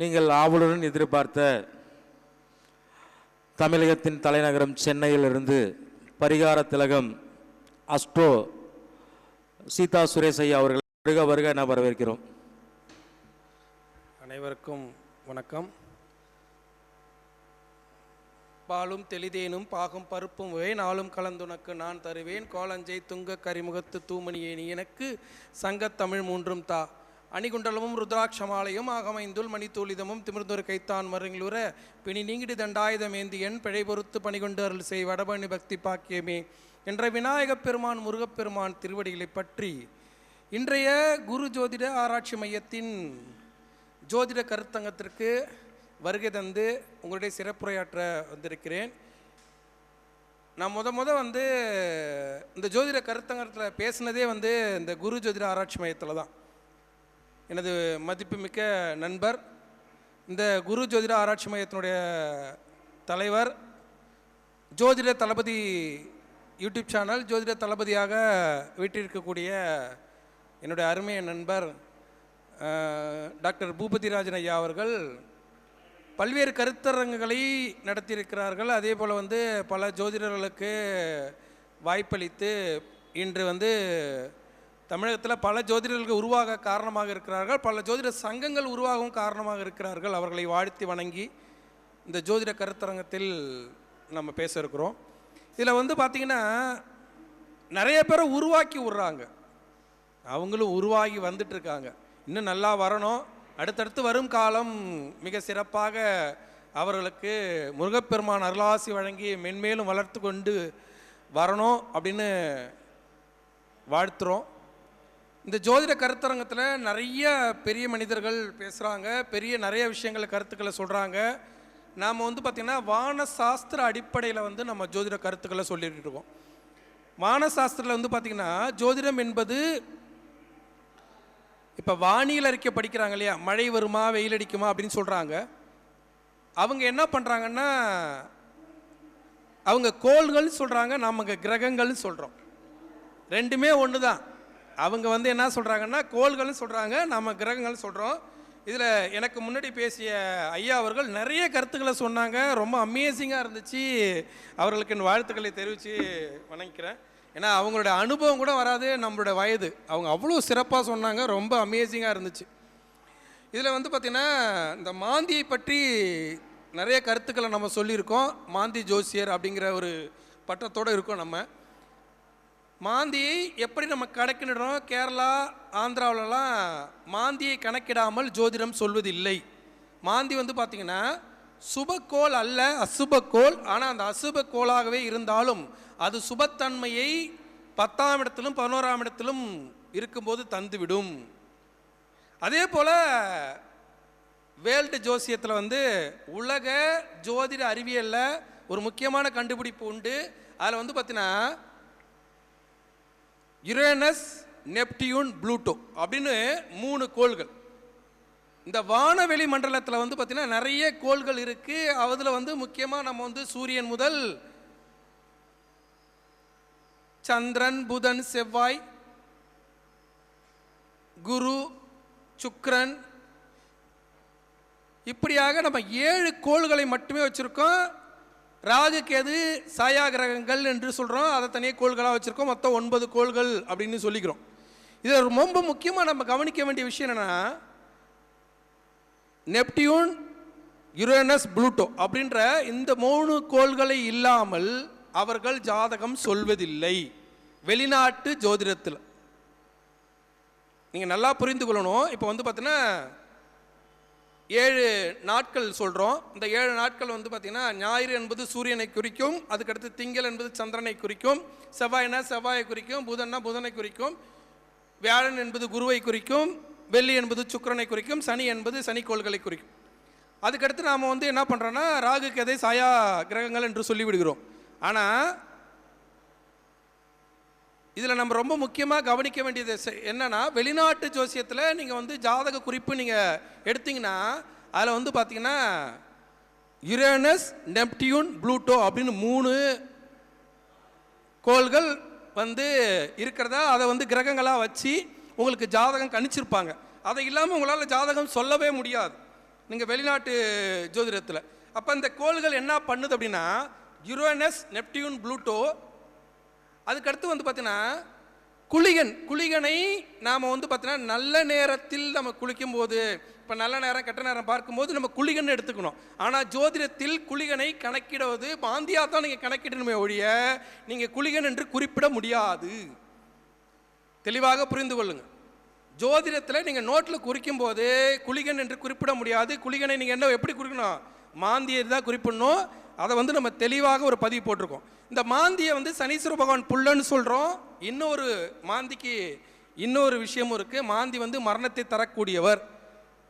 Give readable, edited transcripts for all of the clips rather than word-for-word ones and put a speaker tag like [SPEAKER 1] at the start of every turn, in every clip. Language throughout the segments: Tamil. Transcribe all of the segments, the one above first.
[SPEAKER 1] நீங்கள் ஆவலுடன் எதிர்பார்த்த தமிழகத்தின் தலைநகரம் சென்னையிலிருந்து பரிகார திலகம் அஸ்ட்ரோ சீதா சுரேஷ் ஐயா அவர்கள் வருக வருக என வரவேற்கிறோம்.
[SPEAKER 2] அனைவருக்கும் வணக்கம். பாலும் தெளிதேனும் பாகும் பருப்பும் நாளும் கலந்துனக்கு நான் தருவேன் கோலஞ்சை துங்க கரிமுகத்து தூமணியே நீ எனக்கு சங்கத்தமிழ் மூன்றும் தா அணிகுண்டலமும் ருத்ராட்சமாலையும் ஆகமைந்துள் மணித்தூளிதமும் திமிர்ந்தொரு கைத்தான் மருங்களூர பிணி நீங்கிடு தண்டாயுதமேந்தி என் பிழை பொறுத்து பணிகொண்டு அருள் செய் வடபணி பக்தி பாக்கியமே என்ற விநாயகப் பெருமான் முருகப்பெருமான் திருவடிகளை பற்றி இன்றைய குரு ஜோதிட ஆராய்ச்சி மையத்தின் ஜோதிட கருத்தங்கத்திற்கு வருகை தந்து உங்களுடைய சிறப்புரையாற்ற வந்திருக்கிறேன். நான் வந்து இந்த ஜோதிட கருத்தங்கத்தில் பேசினதே இந்த குரு ஜோதிட ஆராய்ச்சி மையத்தில் தான். எனது மதிப்புமிக்க நண்பர், இந்த குரு ஜோதிட ஆராய்ச்சி மையத்தினுடைய தலைவர், ஜோதிட தளபதி யூடியூப் சேனல் ஜோதிட தளபதியாக வீட்டிருக்கக்கூடிய என்னுடைய அருமைய நண்பர் டாக்டர் பூபதிராஜன் ஐயா அவர்கள் பல்வேறு கருத்தரங்குகளை நடத்தியிருக்கிறார்கள். அதே போல் பல ஜோதிடர்களுக்கு வாய்ப்பளித்து இன்று தமிழகத்தில் பல ஜோதிடர்களுக்கு உருவாக காரணமாக இருக்கிறார்கள். பல ஜோதிட சங்கங்கள் உருவாகவும் காரணமாக இருக்கிறார்கள். அவர்களை வாழ்த்தி வணங்கி இந்த ஜோதிட கருத்தரங்கத்தில் நம்ம பேச இருக்கிறோம். இதில் பார்த்திங்கன்னா நிறைய பேரை உருவாக்கி விட்றாங்க. அவங்களும் உருவாகி வந்துட்டுருக்காங்க. இன்னும் நல்லா வரணும். அடுத்தடுத்து வரும் காலம் மிக சிறப்பாக அவர்களுக்கு முருகப்பெருமான் அருளாசி வழங்கி மென்மேலும் வளர்த்து கொண்டு வரணும் அப்படின்னு வாழ்த்துறோம். இந்த ஜோதிட கருத்தரங்கத்தில் நிறைய பெரிய மனிதர்கள் பேசுகிறாங்க, நிறைய விஷயங்களை கருத்துக்களை சொல்கிறாங்க. நாம் பார்த்திங்கன்னா வானசாஸ்திர அடிப்படையில் நம்ம ஜோதிட கருத்துக்களை சொல்லிட்டு இருக்கோம். வானசாஸ்திரத்தில் பார்த்திங்கன்னா ஜோதிடம் என்பது இப்போ வானியல் அறிக்கை படிக்கிறாங்க இல்லையா, மழை வருமா வெயில் அடிக்குமா அப்படின்னு சொல்கிறாங்க. அவங்க என்ன பண்ணுறாங்கன்னா அவங்க கோள்கள் சொல்கிறாங்க, நம்ம கிரகங்கள்னு சொல்கிறோம். ரெண்டுமே ஒன்று தான். அவங்க என்ன சொல்கிறாங்கன்னா கோள்கள்னு சொல்கிறாங்க, நம்ம கிரகங்கள் சொல்கிறோம். இதில் எனக்கு முன்னாடி பேசிய ஐயா அவர்கள் நிறைய கருத்துக்களை சொன்னாங்க. ரொம்ப அமேசிங்காக இருந்துச்சு. அவர்களுக்கு என் வாழ்த்துக்களை தெரிவித்து வணங்கிக்கிறேன். ஏன்னா அவங்களுடைய அனுபவம் கூட வராது, நம்மளோட வயது. அவங்க அவ்வளோ சிறப்பாக சொன்னாங்க, ரொம்ப அமேசிங்காக இருந்துச்சு. இதில் பார்த்திங்கன்னா இந்த மாந்தியை பற்றி நிறைய கருத்துக்களை நம்ம சொல்லியிருக்கோம். மாந்தி ஜோசியர் அப்படிங்கிற ஒரு பட்டத்தோடு இருக்கோம். நம்ம மாந்தியை எப்படி நம்ம கணக்கிடுறோம்? கேரளா ஆந்திராவிலலாம் மாந்தியை கணக்கிடாமல் ஜோதிடம் சொல்வதில்லை. மாந்தி பார்த்திங்கன்னா சுபக்கோள் அல்ல, அசுபக்கோள். ஆனால் அந்த அசுபக்கோளாகவே இருந்தாலும் அது சுபத்தன்மையை 10ஆம் இடத்திலும் 11ஆம் இடத்திலும் இருக்கும்போது தந்துவிடும். அதே போல் வேர்ல்டு ஜோசியத்தில் உலக ஜோதிட அறிவியலில் ஒரு முக்கியமான கண்டுபிடிப்பு உண்டு. அதில் பார்த்தீங்கன்னா யுரேனஸ், நெப்டியூன், ப்ளூட்டோ அப்படின்னு 3 கோள்கள். இந்த வானவெளி மண்டலத்தில் பார்த்தீங்கன்னா நிறைய கோள்கள் இருக்குது. அதில் முக்கியமாக நம்ம சூரியன் முதல் சந்திரன், புதன், செவ்வாய், குரு, சுக்கிரன், இப்படியாக நம்ம 7 கோள்களை மட்டுமே வச்சுருக்கோம். ராகு கேது சாயா கிரகங்கள் என்று சொல்கிறோம், அதை தனியாக கோள்களாக வச்சுருக்கோம். மொத்தம் 9 கோள்கள் அப்படின்னு சொல்லிக்கிறோம். இது ரொம்ப முக்கியமாக நம்ம கவனிக்க வேண்டிய விஷயம் என்னென்னா, நெப்டியூன், யுரேனஸ், ப்ளூட்டோ அப்படின்ற இந்த 3 கோள்களை இல்லாமல் அவர்கள் ஜாதகம் சொல்வதில்லை. வெளிநாட்டு ஜோதிடத்தில் நீங்கள் நல்லா புரிந்து கொள்ளணும். இப்போ பார்த்தீங்கன்னா 7 நாட்கள் சொல்கிறோம். இந்த 7 நாட்கள் பார்த்தீங்கன்னா ஞாயிறு என்பது சூரியனை குறிக்கும், அதுக்கடுத்து திங்கள் என்பது சந்திரனை குறிக்கும், செவ்வாய்னா செவ்வாயை குறிக்கும், புதன்னா புதனை குறிக்கும், வியாழன் என்பது குருவை குறிக்கும், வெள்ளி என்பது சுக்கிரனை குறிக்கும், சனி என்பது சனிக்கோள்களை குறிக்கும். அதுக்கடுத்து நாம் என்ன பண்ணுறோன்னா ராகு கேதை சாயா கிரகங்கள் என்று சொல்லிவிடுகிறோம். ஆனால் இதில் நம்ம ரொம்ப முக்கியமாக கவனிக்க வேண்டியது என்னென்னா, வெளிநாட்டு ஜோசியத்தில் நீங்கள் ஜாதக குறிப்பு நீங்கள் எடுத்திங்கன்னா அதில் பார்த்தீங்கன்னா யுரேனஸ், நெப்டியூன், ப்ளூட்டோ அப்படின்னு 3 கோள்கள் இருக்கிறதா அதை கிரகங்களாக வச்சு உங்களுக்கு ஜாதகம் கணிச்சிருப்பாங்க. அதை இல்லாமல் உங்களால் ஜாதகம் சொல்லவே முடியாது. நீங்கள் வெளிநாட்டு ஜோதிடத்தில். அப்போ இந்த கோள்கள் என்ன பண்ணுது அப்படின்னா, யுரேனஸ், நெப்டியூன், ப்ளூட்டோ, அதுக்கடுத்து வந்து பார்த்தீங்கன்னா குளிகனை நாம் வந்து பார்த்தீங்கன்னா நல்ல நேரத்தில் நம்ம குளிக்கும்போது, இப்போ நல்ல நேரம் கெட்ட நேரம் பார்க்கும்போது நம்ம குளிகன் எடுத்துக்கணும். ஆனால் ஜோதிடத்தில் குளிகனை கணக்கிடுவது மாந்தியாக தான் நீங்கள் கணக்கிடணுமே ஒழிய நீங்கள் குளிகன் என்று குறிப்பிட முடியாது. தெளிவாக புரிந்து கொள்ளுங்கள். ஜோதிடத்தில் நீங்கள் நோட்டில் குறிக்கும் போது குளிகன் என்று குறிப்பிட முடியாது. குளிகனை நீங்கள் என்ன எப்படி குறிக்கணும்? மாந்தியை தான் குறிப்பிடணும். அதை வந்து நம்ம தெளிவாக ஒரு பதிவு போட்டிருக்கோம். இந்த மாந்தியை வந்து சனீஸ்வர பகவான் புல்லன்னு சொல்கிறோம். இன்னொரு மாந்திக்கு இன்னொரு விஷயமும் இருக்குது. மாந்தி வந்து மரணத்தை தரக்கூடியவர்.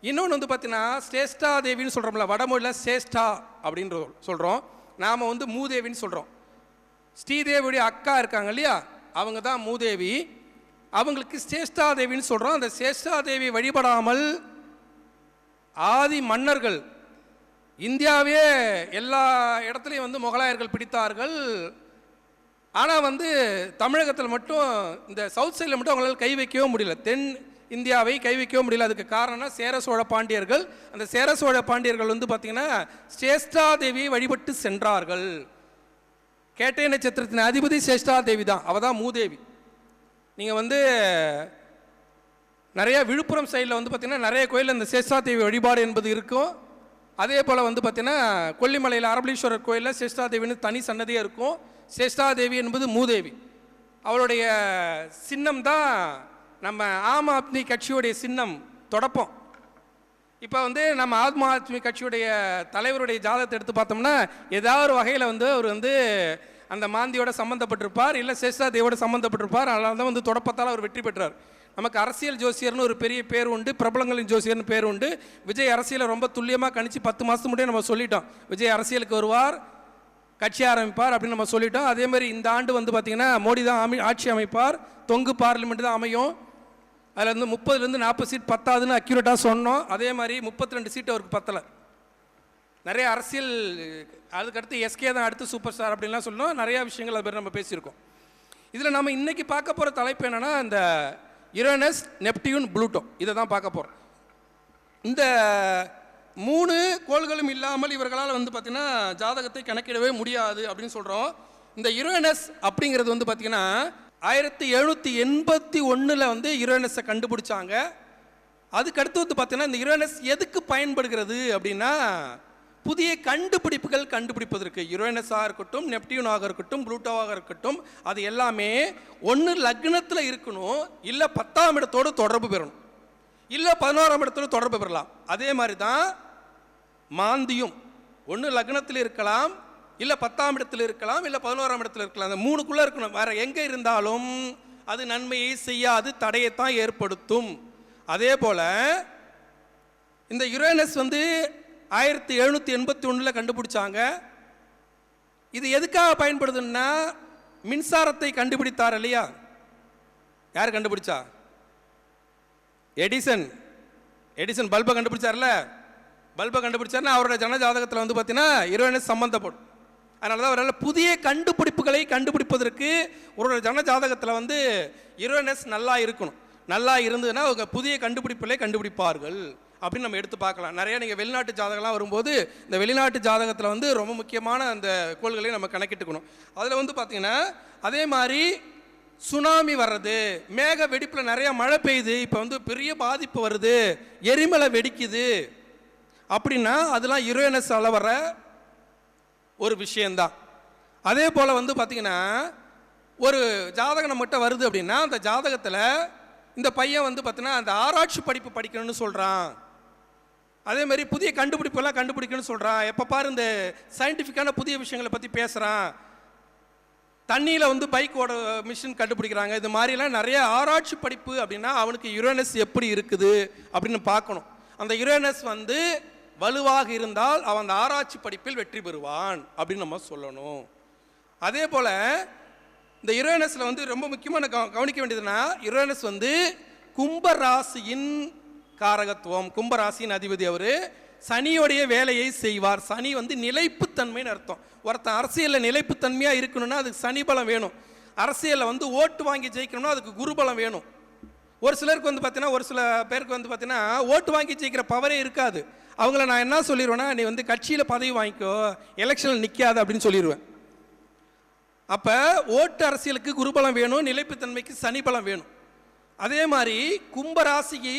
[SPEAKER 2] இன்னொன்று வந்து பார்த்தீங்கன்னா சேஷ்டா தேவின்னு சொல்கிறோம்ல, வடமொழியில் சேஷ்டா அப்படின்னு சொல்கிறோம். நாம் வந்து மூதேவின்னு சொல்கிறோம். ஸ்ரீதேவியுடைய அக்கா இருக்காங்க இல்லையா, அவங்க தான் மூதேவி. அவங்களுக்கு சேஷ்டா தேவின்னு சொல்கிறோம். அந்த சேஷ்டா தேவி வழிபடாமல் ஆதி மன்னர்கள் இந்தியாவே எல்லா இடத்துலையும் வந்து முகலாயர்கள் பிடித்தார்கள். ஆனால் வந்து தமிழகத்தில் மட்டும் இந்த சவுத் சைடில் மட்டும் அவங்களால கை வைக்கவே முடியல. தென் இந்தியாவை கை வைக்கவே முடியல. அதுக்கு காரணம் சேர சோழ பாண்டியர்கள். அந்த சேர சோழ பாண்டியர்கள் வந்து பார்த்திங்கன்னா சேஷ்டா தேவியை வழிபட்டு சென்றார்கள். கேட்டை நட்சத்திரத்தின் அதிபதி சேஷ்டா தேவி தான், அவள் தான் மூதேவி. நீங்கள் வந்து நிறைய விழுப்புரம் சைடில் வந்து பார்த்திங்கன்னா நிறைய கோயிலில் இந்த சேஷ்டா தேவி வழிபாடு என்பது இருக்கும். அதே போல் வந்து பார்த்திங்கன்னா கொல்லிமலையில் அரபலீஸ்வரர் கோயிலில் சேஷ்டா தேவின்னு தனி சன்னதியாக இருக்கும். சேஷ்டா தேவி என்பது மூதேவி. அவளுடைய சின்னம் தான் நம்ம ஆம் ஆத்மி கட்சியுடைய சின்னம், தொடப்பம். இப்போ வந்து நம்ம ஆம் ஆத்மி கட்சியுடைய தலைவருடைய ஜாதகத்தை எடுத்து பார்த்தோம்னா ஏதாவது ஒரு வகையில் வந்து அவர் வந்து அந்த மாந்தியோட சம்மந்தப்பட்டிருப்பார், இல்லை சேஷ்டா தேவியோட சம்மந்தப்பட்டிருப்பார். அதனால தான் வந்து தொடப்பத்தால் அவர் வெற்றி பெற்றார். நமக்கு அரசியல் ஜோசியர்னு ஒரு பெரிய பேர் உண்டு, பிரபலங்களின் ஜோசியர்னு பேர் உண்டு. விஜய் அரசியலை ரொம்ப துல்லியமாக கணிச்சு 10 மாதத்துக்கு முன்னாடியே நம்ம சொல்லிட்டோம், விஜய் அரசியலுக்கு வருவார், கட்சி ஆரம்பிப்பார் அப்படின்னு நம்ம சொல்லிட்டோம். அதே மாதிரி இந்த ஆண்டு வந்து பார்த்திங்கன்னா மோடி தான் ஆட்சி அமைப்பார், தொங்கு பார்லிமெண்ட் தான் அமையும். அதில் வந்து 30லேருந்து 40 சீட் பத்தாதுன்னு அக்யூரேட்டாக சொன்னோம். அதே மாதிரி 32 சீட் அவருக்கு பத்தலை. நிறைய அரசியல், அதுக்கடுத்து எஸ்கே தான் அடுத்து சூப்பர் ஸ்டார் அப்படின்லாம் சொன்னோம். நிறையா விஷயங்கள் அது பேர் நம்ம பேசியிருக்கோம். இதில் நம்ம இன்றைக்கி பார்க்க போகிற தலைப்பு என்னென்னா இந்த யுரேனஸ், நெப்டியூன், ப்ளூட்டோ, இதை தான் பார்க்க போகிறோம். இந்த 3 கோள்களும் இல்லாமல் இவர்களால் வந்து பார்த்திங்கன்னா ஜாதகத்தை கணக்கிடவே முடியாது அப்படின்னு சொல்கிறோம். இந்த யுரேனஸ் அப்படிங்கிறது வந்து பார்த்திங்கன்னா 1781 வந்து யுரேனஸை கண்டுபிடிச்சாங்க. அதுக்கடுத்து வந்து பார்த்திங்கன்னா இந்த யுரேனஸ் எதுக்கு பயன்படுகிறது அப்படின்னா புதிய கண்டுபிடிப்புகள் கண்டுபிடிப்பதற்கு. யுரேனஸாக இருக்கட்டும், நெப்டியூனாக இருக்கட்டும், ப்ளூட்டோவாக இருக்கட்டும், அது எல்லாமே ஒன்று லக்னத்தில் இருக்கணும், இல்லை 10ஆம் இடத்தோடு தொடர்பு பெறணும், இல்லை 11ஆம் இடத்தோடு தொடர்பு பெறலாம். அதே மாதிரி தான் மாந்தியும் ஒன்று லக்னத்தில் இருக்கலாம், இல்லை 10ஆம் இடத்தில் இருக்கலாம், இல்லை 11ஆம் இடத்தில் இருக்கலாம். அந்த 3க்குள்ளே இருக்கணும். வேறு எங்கே இருந்தாலும் அது நன்மையை செய்யாது, தடையைத்தான் ஏற்படுத்தும். அதே போல் இந்த யுரேனஸ் வந்து 1781 கண்டுபிடிச்சாங்க. இது எதுக்காக பயன்படுதுன்னா மின்சாரத்தை கண்டுபிடித்தார் இல்லையா, யார் கண்டுபிடிச்சா? எடிசன் பல்பை கண்டுபிடிச்சார்ல. பல்பை கண்டுபிடிச்சாருன்னா அவரோட ஜனஜாதகத்தில் வந்து பார்த்தீங்கன்னா யுரேனஸ் சம்பந்தப்படும். அதனால தான் அவரால் புதிய கண்டுபிடிப்புகளை கண்டுபிடிப்பதற்கு ஒரு ஜனஜாதகத்தில் வந்து யுரேனஸ் நல்லா இருக்கணும். நல்லா இருந்ததுன்னா அவங்க புதிய கண்டுபிடிப்புகளை கண்டுபிடிப்பார்கள் அப்படின்னு நம்ம எடுத்து பார்க்கலாம். நிறைய நீங்கள் வெளிநாட்டு ஜாதகம்லாம் வரும்போது இந்த வெளிநாட்டு ஜாதகத்தில் வந்து ரொம்ப முக்கியமான அந்த கோள்களையும் நம்ம கணக்கிட்டுக்கணும். அதில் வந்து பார்த்திங்கன்னா அதே மாதிரி சுனாமி வர்றது, மேக வெடிப்பில் நிறையா மழை பெய்யுது, இப்போ வந்து பெரிய பாதிப்பு வருது, எரிமலை வெடிக்குது அப்படின்னா அதெல்லாம் யுரேனஸால் வர ஒரு விஷயந்தான். அதே போல் வந்து பார்த்திங்கன்னா ஒரு ஜாதகம் நம்மகிட்ட வருது அப்படின்னா அந்த ஜாதகத்தில் இந்த பையன் வந்து பார்த்தீங்கன்னா அந்த ஆராய்ச்சி படிப்பு படிக்கணும்னு சொல்கிறான், அதே மாதிரி புதிய கண்டுபிடிப்பெல்லாம் கண்டுபிடிக்கணும்னு சொல்கிறான், எப்போ பாரு இந்த சயின்டிஃபிக்கான புதிய விஷயங்களை பற்றி பேசுகிறான், தண்ணியில் வந்து பைக்கோட மிஷின் கண்டுபிடிக்கிறாங்க, இது மாதிரிலாம் நிறைய ஆராய்ச்சி படிப்பு அப்படின்னா அவனுக்கு யுரேனஸ் எப்படி இருக்குது அப்படின்னு பார்க்கணும். அந்த யுரேனஸ் வந்து வலுவாக இருந்தால் அவன் அந்த ஆராய்ச்சி படிப்பில் வெற்றி பெறுவான் அப்படின்னு நம்ம சொல்லணும். அதே போல் இந்த யுரேனஸில் வந்து ரொம்ப முக்கியமான கவனிக்க வேண்டியதுன்னா யுரேனஸ் வந்து கும்பராசியின் காரகத்துவம், கும்பராசியின் அதிபதி. அவர் சனியோடைய வேலையை செய்வார். சனி வந்து நிலைப்புத்தன்மைன்னு அர்த்தம். ஒருத்தன் அரசியலில் நிலைப்புத்தன்மையாக இருக்கணும்னா அதுக்கு சனி பலம் வேணும். அரசியலில் வந்து ஓட்டு வாங்கி ஜெயிக்கணும்னா அதுக்கு குருபலம் வேணும். ஒரு சிலருக்கு வந்து பார்த்தீங்கன்னா ஒரு சில பேருக்கு வந்து பார்த்தீங்கன்னா ஓட்டு வாங்கி ஜெயிக்கிற பவரே இருக்காது, அவங்கள நான் என்ன சொல்லிடுவேன்னா, நீ வந்து கட்சியில் பதவி வாங்கிக்கோ, எலெக்ஷனில் நிற்காது அப்படின்னு சொல்லிடுவேன். அப்போ ஓட்டு அரசியலுக்கு குருபலம் வேணும், நிலைப்புத்தன்மைக்கு சனி பலம் வேணும். அதே மாதிரி கும்பராசிக்கு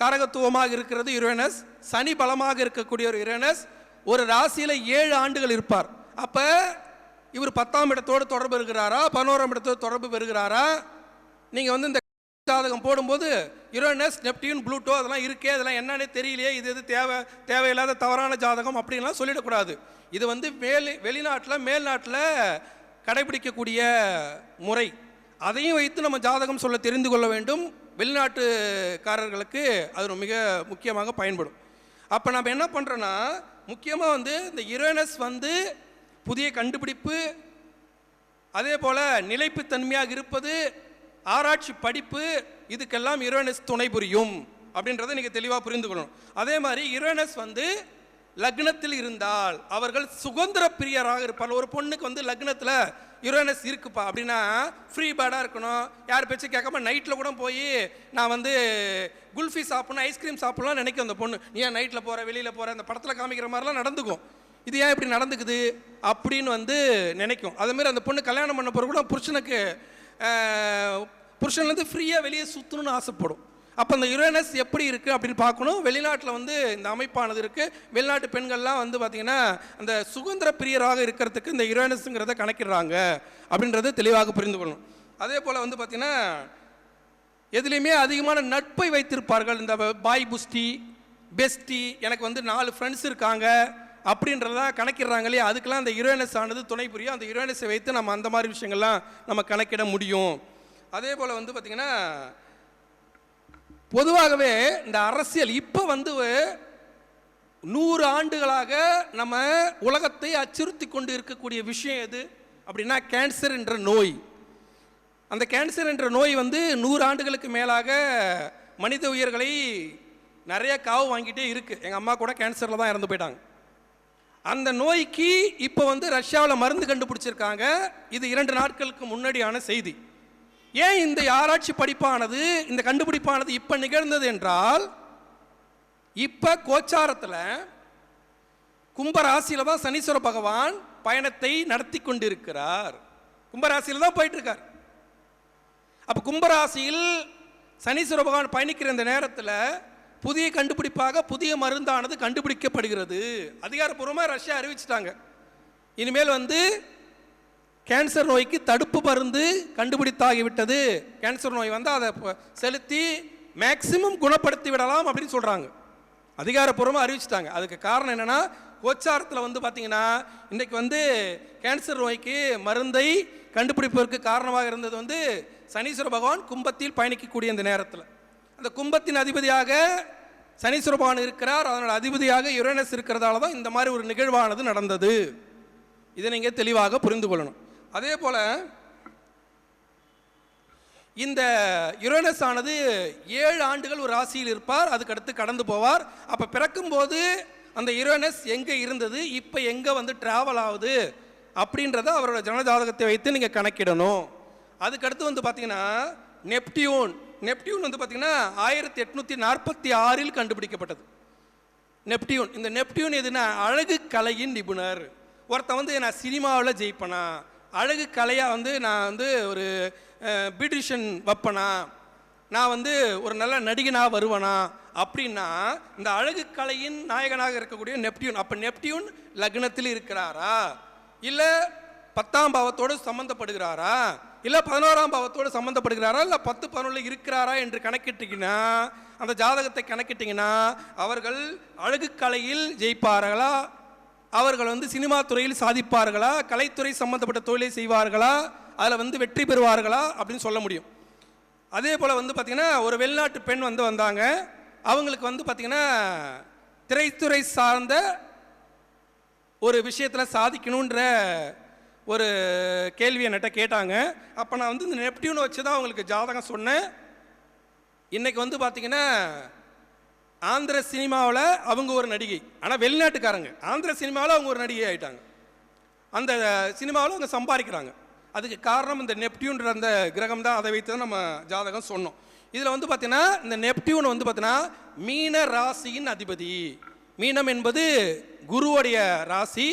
[SPEAKER 2] காரகத்துவமாக இருக்கிறது யுரேனஸ், சனி பலமாக இருக்கக்கூடிய ஒரு யுரேனஸ் ஒரு ராசியில் 7 ஆண்டுகள் இருப்பார். அப்போ இவர் 10ஆம் இடத்தோடு தொடர்பு இருக்கிறாரா, 11ஆம் இடத்தோடு தொடர்பு பெறுகிறாரா? நீங்கள் வந்து இந்த ஜாதகம் போடும்போது யுரேனஸ், நெப்டியூன், ப்ளூட்டோ அதெல்லாம் இருக்கே, அதெல்லாம் என்னன்னே தெரியலையே, இது எது தேவையில்லாத தவறான ஜாதகம் அப்படின்லாம் சொல்லிடக்கூடாது. இது வந்து வெளிநாட்டில் மேல்நாட்டில் கடைபிடிக்கக்கூடிய முறை. அதையும் வைத்து நம்ம ஜாதகம் சொல்ல தெரிந்து கொள்ள வேண்டும். வெளிநாட்டுக்காரர்களுக்கு அது மிக முக்கியமாக பயன்படும். அப்போ நம்ம என்ன பண்ணுறோன்னா, முக்கியமாக வந்து இந்த யுரேனஸ் வந்து புதிய கண்டுபிடிப்பு, அதே போல் நிலைப்புத்தன்மையாக இருப்பது, ஆராய்ச்சி படிப்பு, இதுக்கெல்லாம் யுரேனஸ் துணை புரியும் அப்படின்றத நீங்கள் தெளிவாக புரிந்து கொள்ளணும். அதே மாதிரி யுரேனஸ் வந்து லக்னத்தில் இருந்தால் அவர்கள் சுதந்திர பிரியராக இருப்பார். ஒரு பொண்ணுக்கு வந்து லக்னத்தில் யுரேனஸ் இருக்குப்பா அப்படின்னா ஃப்ரீ பேர்டாக இருக்கணும், யார் பேச்சு கேட்காம நைட்டில் கூட போய் நான் வந்து குல்ஃபி சாப்பிட்ணும், ஐஸ்கிரீம் சாப்பிட்லாம் நினைக்கும் அந்த பொண்ணு. நீ ஏன் நைட்டில் போகிற, வெளியில் போகிற, அந்த படத்தில் காமிக்கிற மாதிரிலாம் நடந்துக்கும். இது ஏன் இப்படி நடந்துக்குது அப்படின்னு வந்து நினைக்கும். அதேமாரி அந்த பொண்ணு கல்யாணம் பண்ண பிறகு கூட புருஷன்லேருந்து ஃப்ரீயாக வெளியே சுற்றணும்னு ஆசைப்படும். அப்போ அந்த யுரேனஸ் எப்படி இருக்குது அப்படின்னு பார்க்கணும். வெளிநாட்டில் வந்து இந்த அமைப்பானது இருக்குது. வெளிநாட்டு பெண்கள்லாம் வந்து பார்த்திங்கன்னா அந்த சுதந்திர பிரியராக இருக்கிறதுக்கு இந்த யுரேனஸுங்கிறத கணக்கிடுறாங்க அப்படின்றத தெளிவாக புரிந்து கொள்ளணும். அதே போல் வந்து பார்த்திங்கன்னா எதுலேயுமே அதிகமான நட்பை வைத்திருப்பார்கள். இந்த பாய் புஸ்டி, பெஸ்டி, எனக்கு வந்து 4 ஃப்ரெண்ட்ஸ் இருக்காங்க அப்படின்றதான் கணக்கிடுறாங்க இல்லையா, அதுக்கெல்லாம் அந்த யுரேனஸ் ஆனது துணை புரியும். அந்த யுரேனஸை வைத்து நம்ம அந்த மாதிரி விஷயங்கள்லாம் நம்ம கணக்கிட முடியும். அதே போல் வந்து பார்த்திங்கன்னா பொதுவாகவே இந்த அரசியல் இப்போ வந்து 100 ஆண்டுகளாக நம்ம உலகத்தை அச்சுறுத்தி கொண்டு இருக்கக்கூடிய விஷயம் எது அப்படின்னா கேன்சர் என்ற நோய். அந்த கேன்சர் என்ற நோய் வந்து 100 ஆண்டுகளுக்கு மேலாக மனித உயிர்களை நிறைய காவு வாங்கிட்டே இருக்குது. எங்கள் அம்மா கூட கேன்சரில் தான் இறந்து போயிட்டாங்க. அந்த நோய்க்கு இப்போ வந்து ரஷ்யாவில் மருந்து கண்டுபிடிச்சிருக்காங்க. இது 2 நாட்களுக்கு முன்னாடியான செய்தி. ஏன் இந்த ஆராய்ச்சி படிப்பானது, இந்த கண்டுபிடிப்பானது இப்போ நிகழ்ந்தது என்றால், இப்போ கோச்சாரத்தில் கும்பராசியில் தான் சனீஸ்வர பகவான் பயணத்தை நடத்தி கொண்டிருக்கிறார். கும்பராசியில் தான் போயிட்டு இருக்கார். அப்போ கும்பராசியில் சனீஸ்வர பகவான் பயணிக்கிற இந்த நேரத்தில் புதிய கண்டுபிடிப்பாக புதிய மருந்தானது கண்டுபிடிக்கப்படுகிறது. அதிகாரப்பூர்வமாக ரஷ்யா அறிவிச்சிட்டாங்க. இனிமேல் வந்து கேன்சர் நோய்க்கு தடுப்பு மருந்து கண்டுபிடித்தாகிவிட்டது. கேன்சர் நோய் வந்து அதை செலுத்தி மேக்சிமம் குணப்படுத்தி விடலாம் அப்படின்னு சொல்கிறாங்க. அதிகாரப்பூர்வமாக அறிவிச்சிட்டாங்க. அதுக்கு காரணம் என்னென்னா, கோச்சாரத்தில் வந்து பார்த்திங்கன்னா இன்றைக்கி வந்து கேன்சர் நோய்க்கு மருந்தை கண்டுபிடிப்பதற்கு காரணமாக இருந்தது வந்து சனீஸ்வர பகவான் கும்பத்தில் பயணிக்கக்கூடிய இந்த நேரத்தில். அந்த கும்பத்தின் அதிபதியாக சனீஸ்வர பகவான் இருக்கிறார். அதனோட அதிபதியாக யுரேனஸ் இருக்கிறதால தான் இந்த மாதிரி ஒரு நிகழ்வானது நடந்தது. இதை நீங்கள் தெளிவாக புரிந்து கொள்ளணும். அதே போல் இந்த யுரேனஸ் ஆனது 7 ஆண்டுகள் ஒரு ராசியில் இருப்பார். அதுக்கடுத்து கடந்து போவார். அப்போ பிறக்கும்போது அந்த யுரேனஸ் எங்கே இருந்தது, இப்போ எங்கே வந்து ட்ராவல் ஆகுது அப்படின்றத அவரோட ஜனஜாதகத்தை வைத்து நீங்கள் கணக்கிடணும். அதுக்கடுத்து வந்து பார்த்தீங்கன்னா நெப்டியூன் வந்து பார்த்தீங்கன்னா 1846 கண்டுபிடிக்கப்பட்டது. நெப்டியூன், இந்த நெப்டியூன் எதுனா அழகு கலையின் நிபுணர். ஒருத்தன் வந்து நான் சினிமாவில் ஜெயிப்பேனா, அழகு கலையாக வந்து நான் வந்து ஒரு பியூட்டிஷியன் வைப்பேனா, நான் வந்து ஒரு நல்ல நடிகனாக வருவேனா அப்படின்னா இந்த அழகு கலையின் நாயகனாக இருக்கக்கூடிய நெப்டியூன். அப்போ நெப்டியூன் லக்னத்தில் இருக்கிறாரா, இல்லை 10ஆம் பாவத்தோடு சம்மந்தப்படுகிறாரா, இல்லை 11ஆம் பாவத்தோடு சம்மந்தப்படுகிறாரா, இல்லை 10, 11 இருக்கிறாரா என்று கணக்கிட்டீங்கன்னா, அந்த ஜாதகத்தை கணக்கிட்டீங்கன்னா அவர்கள் அழகு கலையில் ஜெயிப்பார்களா, அவர்கள் வந்து சினிமா துறையில் சாதிப்பார்களா, கலைத்துறை சம்பந்தப்பட்ட தொழிலை செய்வார்களா, அதில் வந்து வெற்றி பெறுவார்களா அப்படின்னு சொல்ல முடியும். அதே போல் வந்து பார்த்திங்கன்னா ஒரு வெளிநாட்டு பெண் வந்து வந்தாங்க. அவங்களுக்கு வந்து பார்த்திங்கன்னா திரைத்துறை சார்ந்த ஒரு விஷயத்தில் சாதிக்கணுன்ற ஒரு கேள்வி என்கிட்ட கேட்டாங்க. அப்போ நான் வந்து இந்த நெப்டியூனை வச்சு தான் அவங்களுக்கு ஜாதகம் சொன்னேன். இன்றைக்கி வந்து பார்த்திங்கன்னா ஆந்திர சினிமாவில் அவங்க ஒரு நடிகை, ஆனால் வெளிநாட்டுக்காரங்க. ஆந்திர சினிமாவில் அவங்க ஒரு நடிகை ஆகிட்டாங்க. அந்த சினிமாவில் அவங்க சம்பாதிக்கிறாங்க. அதுக்கு காரணம் இந்த நெப்டியூன்ற அந்த கிரகம் தான். அதை வைத்து தான் நம்ம ஜாதகம் சொன்னோம். இதில் வந்து பார்த்தீங்கன்னா இந்த நெப்டியூன் வந்து பார்த்தீங்கன்னா மீன ராசியின் அதிபதி. மீனம் என்பது குருவுடைய ராசி,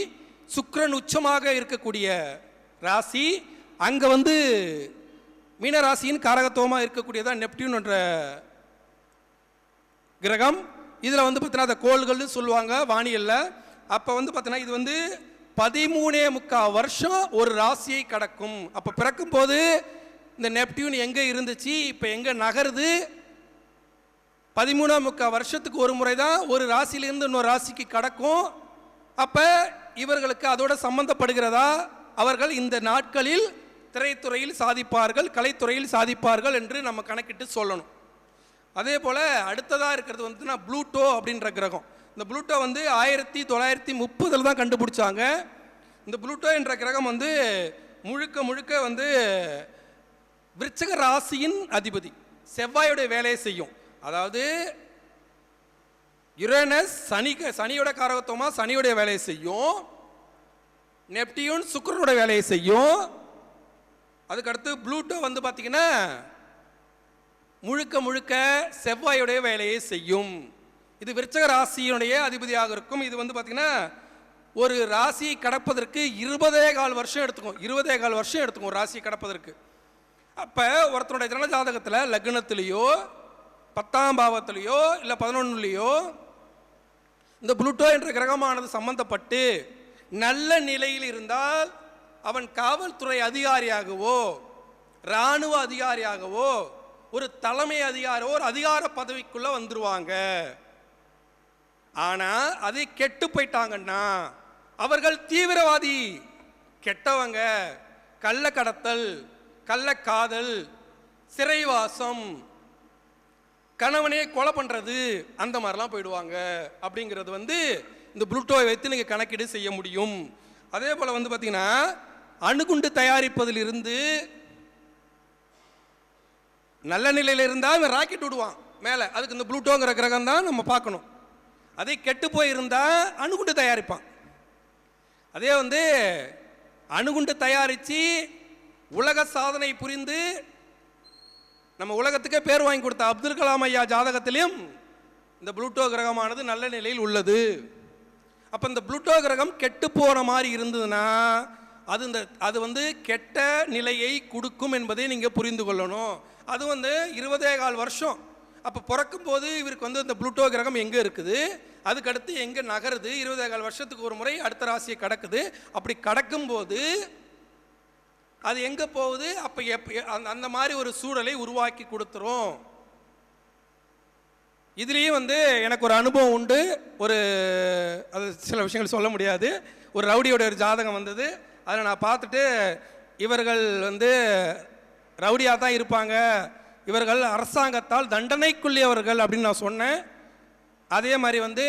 [SPEAKER 2] சுக்கிரன் உச்சமாக இருக்கக்கூடிய ராசி. அங்கே வந்து மீன ராசியின் காரகத்துவமாக இருக்கக்கூடியதான் நெப்டியூன் என்ற கிரகம். இதில் வந்து பார்த்தீங்கன்னா அந்த கோள்கள்னு சொல்லுவாங்க வானியல்ல. அப்போ வந்து பார்த்தீங்கன்னா இது வந்து 13.25 வருஷம் ஒரு ராசியை கடக்கும். அப்போ பிறக்கும் போது இந்த நெப்டியூன் எங்கே இருந்துச்சு, இப்போ எங்கே நகருது, 13.25 வருஷத்துக்கு ஒரு முறை தான் ஒரு ராசியிலிருந்து இன்னொரு ராசிக்கு கடக்கும். அப்போ இவர்களுக்கு அதோட சம்பந்தப்படுகிறதா, அவர்கள் இந்த நாட்களில் திரைத்துறையில் சாதிப்பார்கள், கலைத்துறையில் சாதிப்பார்கள் என்று நம்ம கணக்கிட்டு சொல்லணும். அதே போல் அடுத்ததாக இருக்கிறது வந்து ப்ளூட்டோ அப்படின்ற கிரகம். இந்த ப்ளூட்டோ வந்து 1930 தான் கண்டுபிடிச்சாங்க. இந்த ப்ளூட்டோ என்ற கிரகம் வந்து முழுக்க முழுக்க வந்து விருச்சிக ராசியின் அதிபதி, செவ்வாயுடைய வேலையை செய்யும். அதாவது யுரேனஸ் சனியோட காரகத்துவமாக சனியுடைய வேலையை செய்யும், நெப்டியூன் சுக்கிரனுடைய வேலையை செய்யும். அதுக்கடுத்து ப்ளூட்டோ வந்து பார்த்தீங்கன்னா முழுக்க முழுக்க செவ்வாயுடைய வேலையை செய்யும். இது விருச்சிக ராசியினுடைய அதிபதியாக இருக்கும். இது வந்து பார்த்தீங்கன்னா ஒரு ராசியை கடப்பதற்கு 20.25 வருஷம் எடுத்துக்கும். 20.25 வருஷம் எடுத்துக்கும் ஒரு ராசியை கடப்பதற்கு. அப்போ ஒருத்தனுடைய ஜனன ஜாதகத்தில் லக்னத்திலேயோ 10ஆம் பாவத்திலேயோ இல்லை 11லேயோ இந்த ப்ளூட்டோ என்ற கிரகமானது சம்பந்தப்பட்டு நல்ல நிலையில் இருந்தால் அவன் காவல்துறை அதிகாரியாகவோ இராணுவ அதிகாரியாகவோ ஒரு தலைமை அதிகாரோ ஒரு அதிகார பதவிக்குள்ள வந்துருவாங்க. ஆனா அதை கெட்டு போயிட்டாங்கன்னா அவர்கள் தீவிரவாதி, கெட்டவங்க, கள்ள கடத்தல், கள்ளக்காதல், சிறைவாசம், கணவனே கொலை பண்றது, அந்த மாதிரிலாம் போயிடுவாங்க. அப்படிங்கிறது வந்து இந்த ப்ளூட்டோவை வைத்து நீங்க கணக்கீடு செய்ய முடியும். அதே போல வந்து பார்த்தீங்கன்னா அணுகுண்டு தயாரிப்பதில் இருந்து நல்ல நிலையில் இருந்தால் அவன் ராக்கெட் விடுவான் மேலே, அதுக்கு இந்த ப்ளூட்டோங்கிற கிரகம் தான் நம்ம பார்க்கணும். அதே கெட்டு போயிருந்தால் அணுகுண்டு தயாரிப்பான். அதே வந்து அணுகுண்டு தயாரித்து உலக சாதனை புரிந்து நம்ம உலகத்துக்கே பேர் வாங்கி கொடுத்த அப்துல் கலாம் ஐயா ஜாதகத்திலையும் இந்த ப்ளூட்டோ கிரகமானது நல்ல நிலையில் உள்ளது. அப்போ இந்த ப்ளூட்டோ கிரகம் கெட்டு போகிற மாதிரி இருந்ததுன்னா அது வந்து கெட்ட நிலையை கொடுக்கும் என்பதை நீங்கள் புரிந்து கொள்ளணும். அது வந்து 20.25 வருஷம். அப்போ பிறக்கும் போது இவருக்கு வந்து இந்த ப்ளூட்டோ கிரகம் எங்கே இருக்குது, அதுக்கடுத்து எங்கே நகருது, 20.25 வருஷத்துக்கு ஒரு முறை அடுத்த ராசியை கடக்குது. அப்படி கடக்கும்போது அது எங்கே போகுது, அப்போ அந்த மாதிரி ஒரு சூழலை உருவாக்கி கொடுத்துரும். இதுலேயும் வந்து எனக்கு ஒரு அனுபவம் உண்டு. அது சில விஷயங்கள் சொல்ல முடியாது. ஒரு ரவுடியோட ஒரு ஜாதகம் வந்தது. அதை நான் பார்த்துட்டு இவர்கள் வந்து ரவுடியாக தான் இருப்பாங்க, இவர்கள் அரசாங்கத்தால் தண்டனைக்குரியவர்கள் அப்படின்னு நான் சொன்னேன். அதே மாதிரி வந்து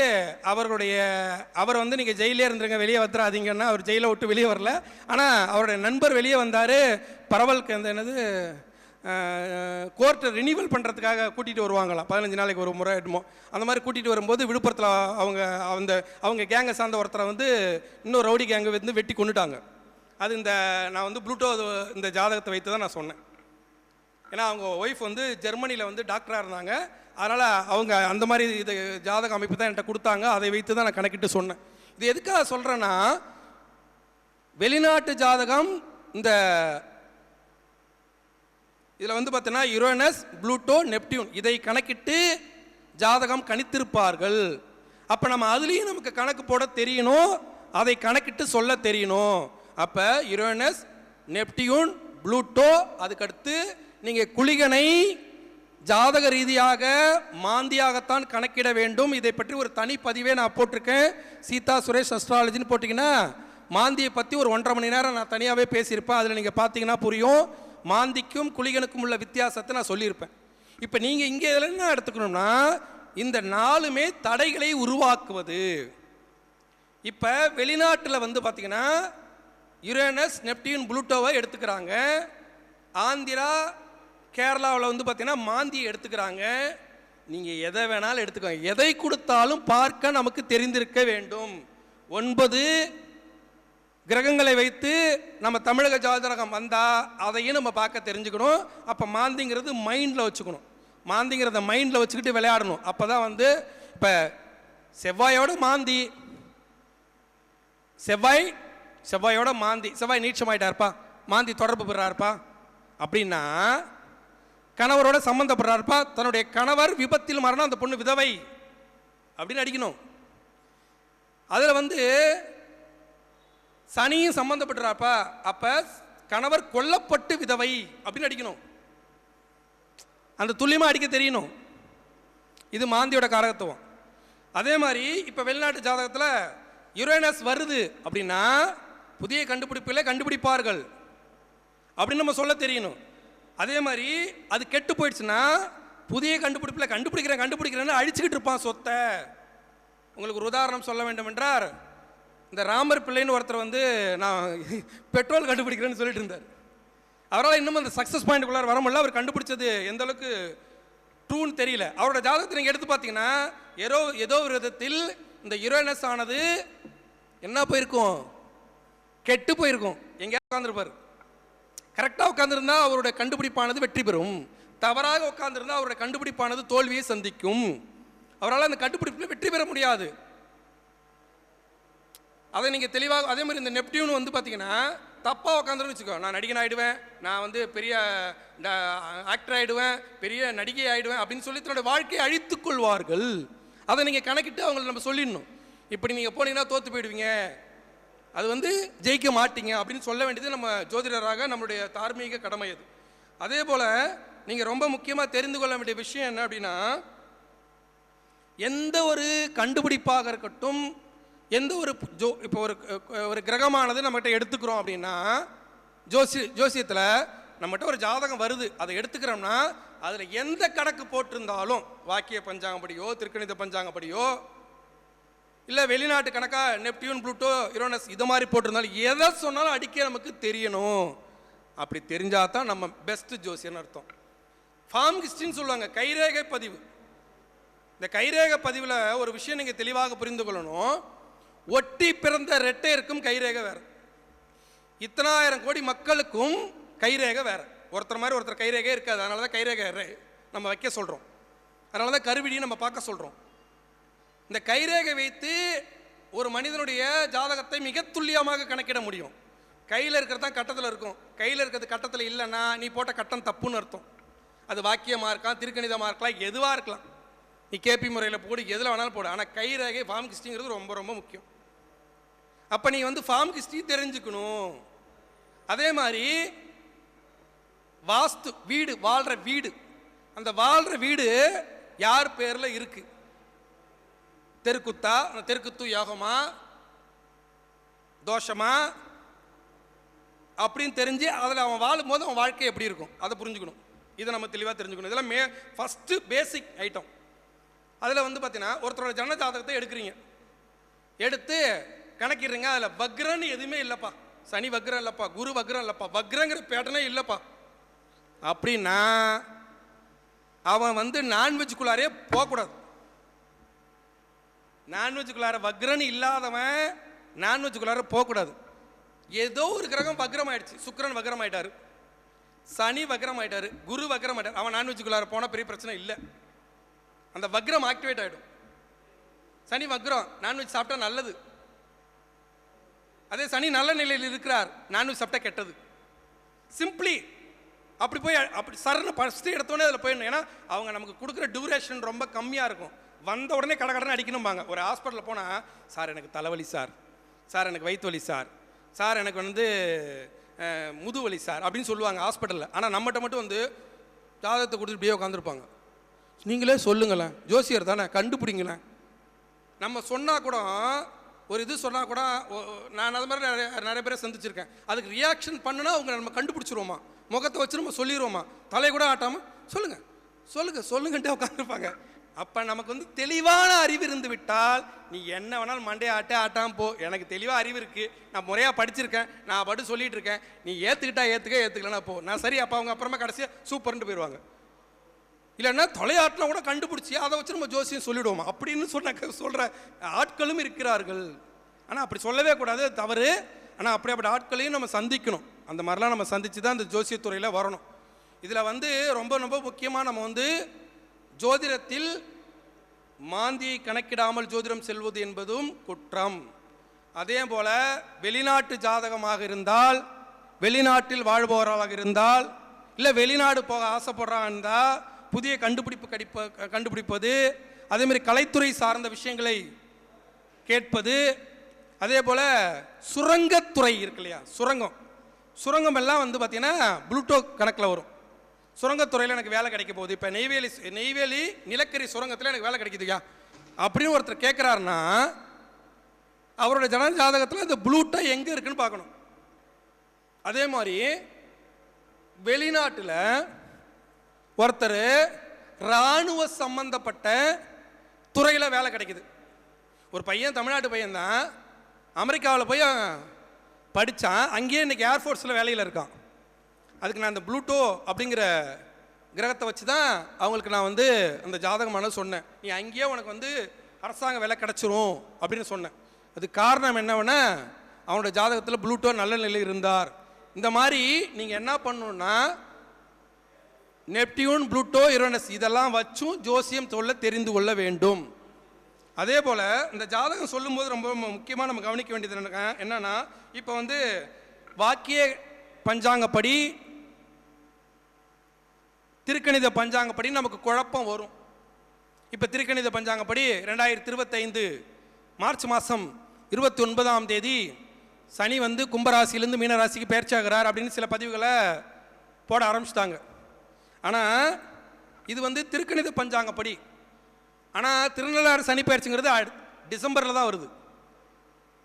[SPEAKER 2] அவர் வந்து நீங்கள் ஜெயிலே இருந்துருங்க, வெளியே வந்துடாதீங்கன்னா அவர் ஜெயிலை விட்டு வெளியே வரல. ஆனால் அவருடைய நண்பர் வெளியே வந்தார். பரவலுக்கு என்னது கோர்ட்டை ரினிவல் பண்ணுறதுக்காக கூட்டிகிட்டு வருவாங்களாம், 15 நாளைக்கு ஒரு முறை எடுமோ. அந்த மாதிரி கூட்டிகிட்டு வரும்போது விழுப்புரத்தில் அவங்க கேங்கை சார்ந்த ஒருத்தரை வந்து இன்னொரு ரவுடி கேங்கை வந்து வெட்டி கொண்டுட்டாங்க. அது நான் வந்து ப்ளூட்டோ இந்த ஜாதகத்தை வைத்து தான் நான் சொன்னேன். ஏன்னா அவங்க ஒய்ஃப் வந்து ஜெர்மனியில் வந்து டாக்டராக இருந்தாங்க. அதனால் அவங்க அந்த மாதிரி இது ஜாதக அமைப்பு தான் என்கிட்ட கொடுத்தாங்க. அதை வைத்து தான் நான் கணக்கிட்டு சொன்னேன். இது எதுக்காக சொல்கிறேன்னா, வெளிநாட்டு ஜாதகம் இந்த இதில் வந்து பார்த்தீங்கன்னா யுரேனஸ், ப்ளூட்டோ, நெப்டியூன் இதை கணக்கிட்டு ஜாதகம் கணித்திருப்பார்கள். அப்போ நம்ம அதுலேயும் நமக்கு கணக்கு போட தெரியணும், அதை கணக்கிட்டு சொல்ல தெரியணும். அப்போ யுரேனஸ், நெப்டியூன், ப்ளூட்டோ, அதுக்கடுத்து நீங்கள் குளிகனை ஜாதக ரீதியாக மாந்தியாகத்தான் கணக்கிட வேண்டும். இதை பற்றி ஒரு தனி பதிவே நான் போட்டிருக்கேன். சீதா சுரேஷ் அஸ்ட்ராலஜின்னு போட்டிங்கன்னா மாந்தியை பற்றி ஒரு 1.5 மணி நேரம் நான் தனியாகவே பேசியிருப்பேன். அதில் நீங்கள் பார்த்தீங்கன்னா புரியும். மாந்திக்கும் குளிகனுக்கும் உள்ள வித்தியாசத்தை நான் சொல்லியிருப்பேன். இப்போ நீங்கள் இங்கே இதில் என்ன எடுத்துக்கணும்னா, இந்த 4மே தடைகளை உருவாக்குவது. இப்போ வெளிநாட்டில் வந்து பார்த்தீங்கன்னா யுரேனஸ், நெப்டியூன், ப்ளூட்டோவை எடுத்துக்கிறாங்க. ஆந்திரா, கேரளாவில் வந்து பார்த்தீங்கன்னா மாந்தியை எடுத்துக்கிறாங்க. நீங்கள் எதை வேணாலும் எடுத்துக்கோங்க, எதை கொடுத்தாலும் பார்க்க நமக்கு தெரிந்திருக்க வேண்டும். 9 கிரகங்களை வைத்து நம்ம தமிழக ஜாதகம் வந்தால் அதையும் நம்ம பார்க்க தெரிஞ்சுக்கணும். அப்போ மாந்திங்கிறது மைண்டில் வச்சுக்கணும். மாந்திங்கிறத மைண்டில் வச்சுக்கிட்டு விளையாடணும். அப்போ தான் வந்து இப்போ செவ்வாயோட மாந்தி, செவ்வாயோட மாந்தி, செவ்வாய் நீட்சமாயிட்டாருப்பா, மாந்தி தொடர்பு பெறாருப்பா அப்படின்னா கணவரோட சம்மந்தப்படுறாருப்பா, தன்னுடைய கணவர் விபத்தில் மரணம், அந்த பொண்ணு விதவை அப்படின்னு அடிக்கணும். அதில் வந்து சனியும் சம்மந்தப்பட்டுறாப்பா, அப்போ கணவர் கொல்லப்பட்டு விதவை அப்படின்னு அடிக்கணும். அந்த துல்லியமாக அடிக்க தெரியணும். இது மாந்தியோட காரகத்துவம். அதே மாதிரி இப்போ வெளிநாட்டு ஜாதகத்தில் யுரேனஸ் வருது அப்படின்னா புதிய கண்டுபிடிப்புகளை கண்டுபிடிப்பார்கள் அப்படின்னு நம்ம சொல்ல தெரியணும். அதே மாதிரி அது கெட்டு போயிடுச்சுன்னா புதிய கண்டுபிடிப்பில் கண்டுபிடிக்கிறேன்னு அழிச்சுக்கிட்டு இருப்பான் சொத்தை. உங்களுக்கு ஒரு உதாரணம் சொல்ல வேண்டும் என்றார், இந்த ராமர் பிள்ளைன்னு ஒருத்தர் வந்து நான் பெட்ரோல் கண்டுபிடிக்கிறேன்னு சொல்லிட்டு இருந்தார். அவரால் இன்னும் அந்த சக்ஸஸ் பாயிண்ட்டுக்குள்ளார வர முடியல. அவர் கண்டுபிடிச்சது எந்த அளவுக்கு ட்ரூன்னு தெரியல. அவரோட ஜாதகத்தை நீங்கள் எடுத்து பார்த்தீங்கன்னா ஏதோ ஒரு விதத்தில் இந்த யுரேனஸ் ஆனது என்ன போயிருக்கும், கெட்டு போயிருக்கும். எங்கேயாவது உட்காந்துருப்பார். கரெக்டாக உட்காந்துருந்தா அவருடைய கண்டுபிடிப்பானது வெற்றி பெறும், தவறாக உட்காந்துருந்தா அவருடைய கண்டுபிடிப்பானது தோல்வியை சந்திக்கும். அவரால் அந்த கண்டுபிடிப்பில் வெற்றி பெற முடியாது. அதை நீங்கள் தெளிவாக, அதே மாதிரி இந்த நெப்டியூன் வந்து பார்த்தீங்கன்னா தப்பாக உட்காந்துருன்னு வச்சுக்கோ, நான் நடிகன் ஆகிடுவேன், நான் வந்து பெரிய ஆக்டர் ஆகிடுவேன், பெரிய நடிகை ஆகிடுவேன் அப்படின்னு சொல்லி தன்னோட வாழ்க்கையை அழித்துக் கொள்வார்கள். அதை நீங்கள் கணக்கிட்டு அவங்களை நம்ம சொல்லிடணும். இப்படி நீங்கள் போனீங்கன்னா தோற்று போயிடுவீங்க, அது வந்து ஜெயிக்க மாட்டீங்க அப்படின்னு சொல்ல வேண்டியது நம்ம ஜோதிடராக நம்மளுடைய தார்மீக கடமை அது. அதே போல் நீங்கள் ரொம்ப முக்கியமாக தெரிந்து கொள்ள வேண்டிய விஷயம் என்ன அப்படின்னா, எந்த ஒரு கண்டுபிடிப்பாக இருக்கட்டும், எந்த ஒரு இப்போ ஒரு கிரகமானது நம்மகிட்ட எடுத்துக்கிறோம் அப்படின்னா, ஜோசியத்தில் நம்மகிட்ட ஒரு ஜாதகம் வருது, அதை எடுத்துக்கிறோம்னா அதில் எந்த கணக்கு போட்டிருந்தாலும், வாக்கிய பஞ்சாங்கப்படியோ திருக்கணித பஞ்சாங்கப்படியோ இல்லை வெளிநாட்டு கணக்காக நெப்டியூன் ப்ளூட்டோ யுரேனஸ் இது மாதிரி போட்டிருந்தாலும் எதை சொன்னாலும் அடிக்க நமக்கு தெரியணும். அப்படி தெரிஞ்சால் தான் நம்ம பெஸ்ட்டு ஜோசியன்னு அர்த்தம். ஃபார்ம் ஹிஸ்ட்ரின்னு சொல்லுவாங்க, கைரேகை பதிவு. இந்த கைரேகை பதிவில் ஒரு விஷயம் நீங்கள் தெளிவாக புரிந்து கொள்ளணும். ஒட்டி பிறந்த ரெட்டையருக்கும் கைரேகை வேறு, இத்தனாயிரம் கோடி மக்களுக்கும் கைரேகை வேறு. ஒருத்தர் மாதிரி ஒருத்தர் கைரேகை இருக்காது. அதனால தான் கைரேகை நம்ம வைக்க சொல்கிறோம், அதனால தான் கருவிடியை நம்ம பார்க்க சொல்கிறோம். இந்த கைரேகை வைத்து ஒரு மனிதனுடைய ஜாதகத்தை மிக துல்லியமாக கணக்கிட முடியும். கையில் இருக்கிறது தான் கட்டத்தில் இருக்கும், கையில் இருக்கிறது கட்டத்தில் இல்லைன்னா நீ போட்ட கட்டம் தப்புன்னு அர்த்தம். அது வாக்கியமாக இருக்கலாம், திருக்கணிதமாக இருக்கலாம், எதுவாக இருக்கலாம். நீ கேபி முறையில் போடு, எதில் வேணாலும் போடு. ஆனால் கைரேகை ஃபார்ம் ஹிஸ்ட்ரிங்கிறது ரொம்ப ரொம்ப முக்கியம். அப்போ நீ வந்து ஃபார்ம் ஹிஸ்ட்ரி தெரிஞ்சுக்கணும். அதே மாதிரி வாஸ்து, வீடு, வாழ்கிற வீடு, அந்த வாழ்கிற வீடு யார் பேரில் இருக்குது, தெருக்குத்தா, தெருக்குத்து யோகமா தோஷமா அப்படின்னு தெரிஞ்சு அதில் அவன் வாழும்போது அவன் வாழ்க்கை எப்படி இருக்கும் அதை புரிஞ்சுக்கணும். இதை நம்ம தெளிவாக தெரிஞ்சுக்கணும். இதெல்லாம் ஃபஸ்ட்டு பேசிக் ஐட்டம். அதில் வந்து பார்த்தீங்கன்னா ஒருத்தரோட ஜன ஜாதகத்தை எடுக்கிறீங்க, எடுத்து கணக்கிடுறீங்க. அதில் வக்ரன்னு எதுவுமே இல்லைப்பா, சனி வக்ரம் இல்லைப்பா, குரு வக்ரம் இல்லைப்பா, வக்ரங்கிற பேட்டனே இல்லைப்பா அப்படின்னா அவன் வந்து நான்வெஜ்குள்ளாரே போகக்கூடாது. நான்வெஜ்குள்ளார வக்ரன்னு இல்லாதவன் நான்வெஜ்குள்ளார போகக்கூடாது. ஏதோ ஒரு கிரகம் வக்ரம் ஆயிடுச்சு, சுக்கிரன் வக்ரம் ஆயிட்டாரு, சனி வக்ரம் ஆயிட்டாரு, குரு வக்ரம் ஆயிட்டாரு, அவன் நான்வெஜ்குள்ளார போனால் பெரிய பிரச்சனை இல்லை. அந்த வக்ரம் ஆக்டிவேட் ஆகிடும். சனி வக்ரம், நான்வெஜ் சாப்பிட்டா நல்லது. அதே சனி நல்ல நிலையில் இருக்கிறார், நான்வெஜ் சாப்பிட்டா கெட்டது. சிம்பிளி அப்படி போய் அப்படி சரண ஃபஸ்ட்டு எடுத்தோடனே அதில் போயிடணும். ஏன்னா அவங்க நமக்கு கொடுக்குற டியூரேஷன் ரொம்ப கம்மியாக இருக்கும். வந்த உடனே கடை அடிக்கணும்பாங்க. ஒரு ஹாஸ்பிட்டலில் போனால், சார் எனக்கு தலைவலி சார், சார் எனக்கு வயிற்று வலி சார், சார் எனக்கு வந்து முதுவலி சார் அப்படின்னு சொல்லுவாங்க ஹாஸ்பிட்டலில். ஆனால் நம்மகிட்ட மட்டும் வந்து ஜாதகத்தை கொடுத்துட்டு இப்படியே உட்காந்துருப்பாங்க. நீங்களே சொல்லுங்களேன், ஜோசியர் தானே, கண்டுபிடிங்களேன். நம்ம சொன்னால் கூட, ஒரு இது சொன்னால் கூட, நான் அது மாதிரி நிறைய பேரை சந்திச்சிருக்கேன். அதுக்கு ரியாக்ஷன் பண்ணுனா அவங்க நம்ம கண்டுபிடிச்சிருவோமா, முகத்தை வச்சு நம்ம சொல்லிடுவோமா, தலை கூட ஆட்டாமல் சொல்லுங்கள் சொல்லுங்கள் சொல்லுங்கன்ட்டே உட்காந்துருப்பாங்க. அப்போ நமக்கு வந்து தெளிவான அறிவு இருந்து விட்டால் நீ என்ன வேணாலும் மண்டே ஆட்டாமல் போ, எனக்கு தெளிவாக அறிவு இருக்குது, நான் முறையாக படிச்சிருக்கேன், நான் பாட்டு சொல்லிகிட்டு இருக்கேன், நீ ஏற்றுக்கிட்டா ஏற்றுக்கலன்னா போ, நான் சரி. அப்போ அவங்க அப்புறமா கடைசியாக சூப்பர்ன்ட்டு போயிடுவாங்க. இல்லைன்னா தொலையாட்டினா கூட கண்டுபிடிச்சி அதை வச்சு நம்ம ஜோசியம் சொல்லிவிடுவோமா அப்படின்னு சொல்கிற ஆட்களும் இருக்கிறார்கள். ஆனால் அப்படி சொல்லவே கூடாது, தவறு. ஆனால் அப்படிப்பட்ட ஆட்களையும் நம்ம சந்திக்கணும். அந்த மாதிரிலாம் நம்ம சந்தித்து தான் இந்த ஜோசியத்துறையில் வரணும். இதில் வந்து ரொம்ப ரொம்ப முக்கியமாக நம்ம வந்து ஜோதிடத்தில் மாந்தியை கணக்கிடாமல் ஜோதிடம் செல்வது என்பதும் குற்றம். அதே போல வெளிநாட்டு ஜாதகமாக இருந்தால், வெளிநாட்டில் வாழ்பவர்களாக இருந்தால், இல்லை வெளிநாடு போக ஆசைப்படுறாங்க இருந்தால் புதிய கண்டுபிடிப்பது, அதேமாதிரி கலைத்துறை சார்ந்த விஷயங்களை கேட்பது, அதே போல் சுரங்கத்துறை இருக்கு இல்லையா, சுரங்கம் எல்லாம் வந்து பார்த்தீங்கன்னா ப்ளூட்டோ கணக்கில் வரும். சுரங்கத்துறையில் எனக்கு வேலை கிடைக்க போகுது, இப்போ நெய்வேலி நிலக்கரி சுரங்கத்தில் எனக்கு வேலை கிடைக்குதுயா அப்படின்னு ஒருத்தர் கேட்குறாருன்னா அவரோட ஜாதகத்தில் இந்த ப்ளூட்டோ எங்கே இருக்குன்னு பார்க்கணும். அதே மாதிரி வெளிநாட்டில் ஒருத்தர் இராணுவ சம்பந்தப்பட்ட துறையில் வேலை கிடைக்குது. ஒரு பையன், தமிழ்நாட்டு பையன் தான், அமெரிக்காவில் போய் படித்தான், அங்கேயே இன்றைக்கி ஏர்ஃபோர்ஸில் வேலையில் இருக்கான். அதுக்கு நான் அந்த ப்ளூட்டோ அப்படிங்கிற கிரகத்தை வச்சு தான் அவங்களுக்கு நான் வந்து அந்த ஜாதகமான சொன்னேன், நீ அங்கேயே உனக்கு வந்து அரசாங்க வேலை கிடச்சிரும் அப்படின்னு சொன்னேன். அது காரணம் என்னவென்னா அவனோட ஜாதகத்தில் ப்ளூட்டோ நல்ல நிலையில் இருந்தார். இந்த மாதிரி நீங்கள் என்ன பண்ணணுன்னா நெப்டியூன், ப்ளூட்டோ, யுரேனஸ் இதெல்லாம் வச்சும் ஜோசியம் சொல்ல தெரிந்து கொள்ள வேண்டும். அதே போல் இந்த ஜாதகம் சொல்லும்போது ரொம்ப முக்கியமாக நம்ம கவனிக்க வேண்டியது என்னன்னா, இப்போ வந்து வாக்கிய பஞ்சாங்கப்படி, திருக்கணித பஞ்சாங்கப்படி நமக்கு குழப்பம் வரும். இப்போ திருக்கணித பஞ்சாங்கப்படி 2025 மார்ச் மாதம் 29ஆம் தேதி சனி வந்து கும்பராசிலேருந்து மீனராசிக்கு பெயர்ச்சியாகிறார் அப்படின்னு சில பதிவுகளை போட ஆரம்பிச்சிட்டாங்க. ஆனால் இது வந்து திருக்கணித பஞ்சாங்கப்படி. ஆனால் திருநள்ளாறு சனி பெயர்ச்சிங்கிறது டிசம்பரில் தான் வருது.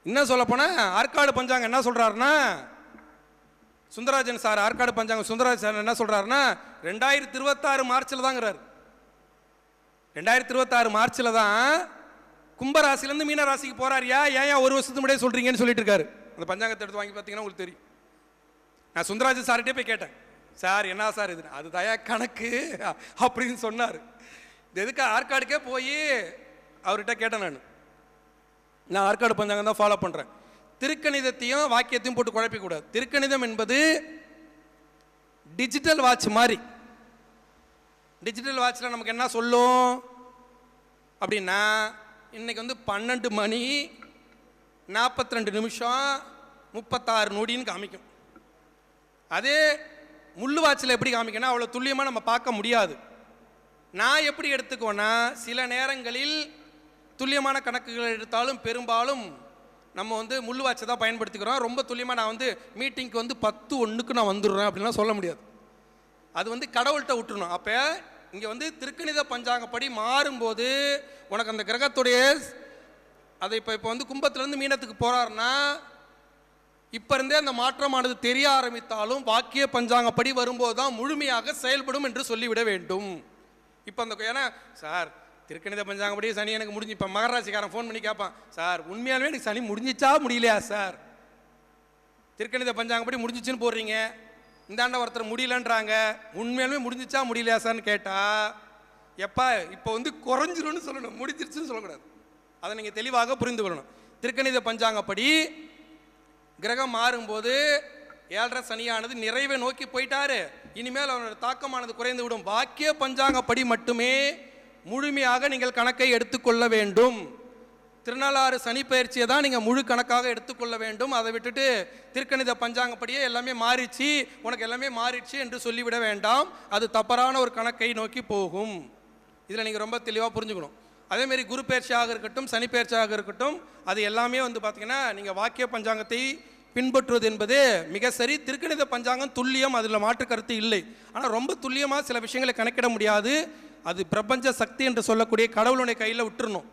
[SPEAKER 2] இன்னும் சொல்லப்போனால் ஆற்காடு பஞ்சாங்கம் என்ன சொல்கிறாருன்னா, சுந்தரராஜன் சார் ஆற்காடு பஞ்சாங்கம் சுந்தரராஜன் சார் என்ன சொல்கிறாருன்னா 2026 மார்ச்சில் தாங்கிறார். 2026 மார்ச்சில் தான் கும்பராசிலேருந்து மீனராசிக்கு போகிறாரியா, ஏன் ஒரு வருஷத்துக்கு முன்னாடியே சொல்கிறீங்கன்னு சொல்லிட்டு இருக்காரு. அந்த பஞ்சாங்கத்தை எடுத்து வாங்கி பார்த்தீங்கன்னா உங்களுக்கு தெரியும். நான் சுந்தரராஜன் சார்கிட்டே போய் கேட்டேன், சார் என்ன சார் இது, அது தயா கணக்கு அப்படின்னு சொன்னார். இது எதுக்கு ஆற்காடுக்கே போய் அவர்கிட்ட கேட்டேன். நான் ஆற்காடு பஞ்சாங்கம் தான் ஃபாலோ பண்ணுறேன். திருக்கணிதத்தையும் வாக்கியத்தையும் போட்டு குழப்பிக்கூடாது. திருக்கணிதம் என்பது டிஜிட்டல் வாட்ச் மாதிரி. டிஜிட்டல் வாட்சில் நமக்கு என்ன சொல்லும் அப்படின்னா, இன்னைக்கு வந்து 12 மணி 42 நிமிஷம் 36 நொடின்னு காமிக்கும். அதே முள்ளு வாட்சில் எப்படி காமிக்கணும், அவ்வளோ துல்லியமாக நம்ம பார்க்க முடியாது. நான் எப்படி எடுத்துக்கோன்னா, சில நேரங்களில் துல்லியமான கணக்குகள் எடுத்தாலும் பெரும்பாலும் நம்ம வந்து முள்ளு வாட்சை தான் பயன்படுத்திக்கிறோம். ரொம்ப துல்லியமாக நான் வந்து மீட்டிங்க்கு வந்து 10:01 நான் வந்துடுறேன் அப்படின்லாம் சொல்ல முடியாது. அது வந்து கடவுள்கிட்ட விட்டுருணும். அப்போ இங்கே வந்து திருக்கணித பஞ்சாங்கப்படி மாறும்போது உனக்கு அந்த கிரகத்துடைய அதை இப்போ வந்து கும்பத்துலேருந்து மீனத்துக்கு போகிறாருன்னா இப்போ இருந்தே அந்த மாற்றமானது தெரிய ஆரம்பித்தாலும் வாக்கிய பஞ்சாங்கப்படி வரும்போது தான் முழுமையாக செயல்படும் என்று சொல்லிவிட வேண்டும். இப்போ அந்த ஏன்னா சார் திருக்கணித பஞ்சாங்கப்படி சனி எனக்கு முடிஞ்சு, இப்போ மகராசிக்காரன் ஃபோன் பண்ணி கேட்பான், சார் உண்மையாலுமே எனக்கு சனி முடிஞ்சிச்சா முடியலையா சார், திருக்கணித பஞ்சாங்கப்படி முடிஞ்சிச்சுன்னு போடுறீங்க, இந்தாண்ட ஒருத்தர் முடியலன்றாங்க, உண்மையாலுமே முடிஞ்சிச்சா முடியலையா சார்னு கேட்டால் எப்பா இப்போ வந்து குறைஞ்சிரும்னு சொல்லணும், முடிஞ்சிருச்சுன்னு சொல்லக்கூடாது. அதை நீங்கள் தெளிவாக புரிந்து கொள்ளணும். திருக்கணித பஞ்சாங்கப்படி கிரகம் மாறும்போது 7.5 சனியானது நிறைவை நோக்கி போயிட்டாரு, இனிமேல் அவனோட தாக்கமானது குறைந்து விடும். வாக்கிய பஞ்சாங்கப்படி மட்டுமே முழுமையாக நீங்கள் கணக்கை எடுத்துக்கொள்ள வேண்டும். திருநள்ளாறு சனி பயிற்சியை தான் நீங்கள் முழு கணக்காக எடுத்துக்கொள்ள வேண்டும். அதை விட்டுட்டு திருக்கணித பஞ்சாங்கப்படியே எல்லாமே மாறிச்சு, உனக்கு எல்லாமே மாறிடுச்சு என்று சொல்லிவிட வேண்டாம். அது தவறான ஒரு கணக்கை நோக்கி போகும். இதில் நீங்கள் ரொம்ப தெளிவாக புரிஞ்சுக்கணும். அதேமாரி குரு பயிற்சியாக இருக்கட்டும், சனி பயிற்சியாக இருக்கட்டும், அது எல்லாமே வந்து பார்த்தீங்கன்னா நீங்கள் வாக்கிய பஞ்சாங்கத்தை பின்பற்றுவது என்பது மிக சரி. திருக்கணித பஞ்சாங்கம் துல்லியம், அதில் மாற்று கருத்து இல்லை. ஆனால் ரொம்ப துல்லியமாக சில விஷயங்களை கணக்கிட முடியாது. அது பிரபஞ்ச சக்தி என்று சொல்லக்கூடிய கடவுளுடைய கையில் விட்டுறணும்.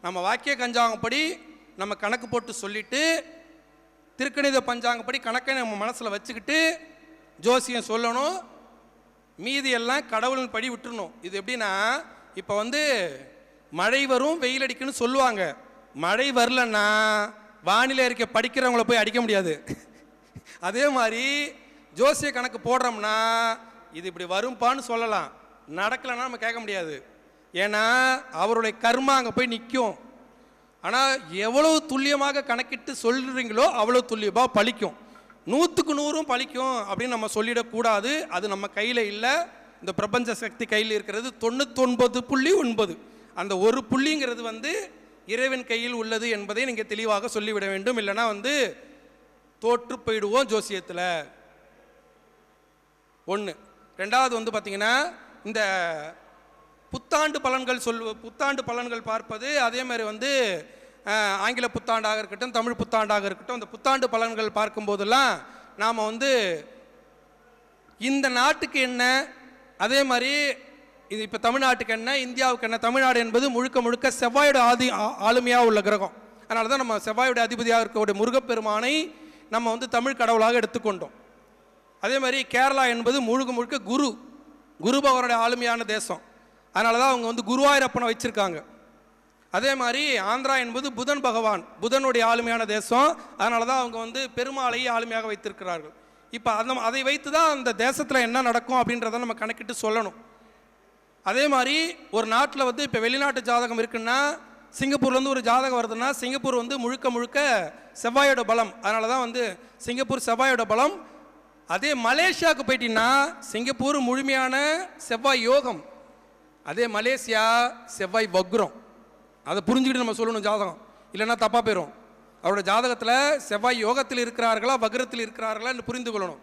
[SPEAKER 2] நம்ம வாக்கிய பஞ்சாங்கப்படி நம்ம கணக்கு போட்டு சொல்லிட்டு திருக்கணித பஞ்சாங்கப்படி கணக்கை நம்ம மனசில் வச்சுக்கிட்டு ஜோசியம் சொல்லணும். மீதி எல்லாம் கடவுளின் படி விட்டுறணும். இது எப்படின்னா, இப்போ வந்து மழை வரும் வெயில் அடிக்குன்னு சொல்லுவாங்க. மழை வரலன்னா வானிலை அறிக்கை படிக்கிறவங்கள போய் அடிக்க முடியாது. அதே மாதிரி ஜோசிய கணக்கு போடுறோம்னா இது இப்படி வரும்பான்னு சொல்லலாம், நடக்கலைன்னா நம்ம கேட்க முடியாது. ஏன்னா அவருடைய கர்மா அங்கே போய் நிற்கும். ஆனால் எவ்வளவு துல்லியமாக கணக்கிட்டு சொல்கிறீங்களோ அவ்வளோ துல்லியமாக பலிக்கும். 100க்கு 100 பலிக்கும் அப்படின்னு நம்ம சொல்லிடக்கூடாது. அது நம்ம கையில் இல்லை. இந்த பிரபஞ்ச சக்தி கையில் இருக்கிறது 99.9. அந்த ஒரு புள்ளிங்கிறது வந்து இறைவன் கையில் உள்ளது என்பதை நீங்கள் தெளிவாக சொல்லிவிட வேண்டும். இல்லைனா வந்து தோற்று போயிடுவோம் ஜோசியத்தில். ஒன்று. ரெண்டாவது வந்து பார்த்திங்கன்னா, இந்த புத்தாண்டு பலன்கள் பார்ப்பது, அதே மாதிரி வந்து ஆங்கில புத்தாண்டாக இருக்கட்டும், தமிழ் புத்தாண்டாக இருக்கட்டும், இந்த புத்தாண்டு பலன்கள் பார்க்கும்போதெல்லாம் நாம் வந்து இந்த நாட்டுக்கு என்ன, அதே மாதிரி இது இப்போ தமிழ்நாட்டுக்கு என்ன, இந்தியாவுக்கு என்ன. தமிழ்நாடு என்பது முழுக்க முழுக்க செவ்வாயோட ஆளுமையாக உள்ள கிரகம். அதனால தான் நம்ம செவ்வாயோட அதிபதியாக இருக்கக்கூடிய முருகப்பெருமானை நம்ம வந்து தமிழ் கடவுளாக எடுத்துக்கொண்டோம். அதே மாதிரி கேரளா என்பது முழுக்க முழுக்க குரு பகவானுடைய ஆளுமையான தேசம். அதனால தான் அவங்க வந்து குருவாயூரப்பனை வச்சுருக்காங்க. அதே மாதிரி ஆந்திரா என்பது புதனுடைய ஆளுமையான தேசம். அதனால தான் அவங்க வந்து பெருமாளை ஆளுமையாக வைத்திருக்கிறார்கள். இப்போ அதை வைத்து தான் அந்த தேசத்தில் என்ன நடக்கும் அப்படின்றத நம்ம கணக்கிட்டு சொல்லணும். அதே மாதிரி ஒரு நாட்டில் வந்து இப்போ வெளிநாட்டு ஜாதகம் இருக்குன்னா, சிங்கப்பூர்லேருந்து ஒரு ஜாதகம் வருதுன்னா, சிங்கப்பூர் வந்து முழுக்க முழுக்க செவ்வாயோட பலம். அதனால தான் வந்து சிங்கப்பூர் செவ்வாயோட பலம். அதே மலேசியாவுக்கு போயிட்டீங்கன்னா சிங்கப்பூர் முழுமையான செவ்வாய் யோகம், அதே மலேசியா செவ்வாய் வக்ரம். அதை புரிஞ்சுக்கிட்டு நம்ம சொல்லணும் ஜாதகம், இல்லைன்னா தப்பாக போயிடும். அவரோட ஜாதகத்தில் செவ்வாய் யோகத்தில் இருக்கிறார்களா வக்ரத்தில் இருக்கிறார்களா என்று புரிந்து கொள்ளணும்.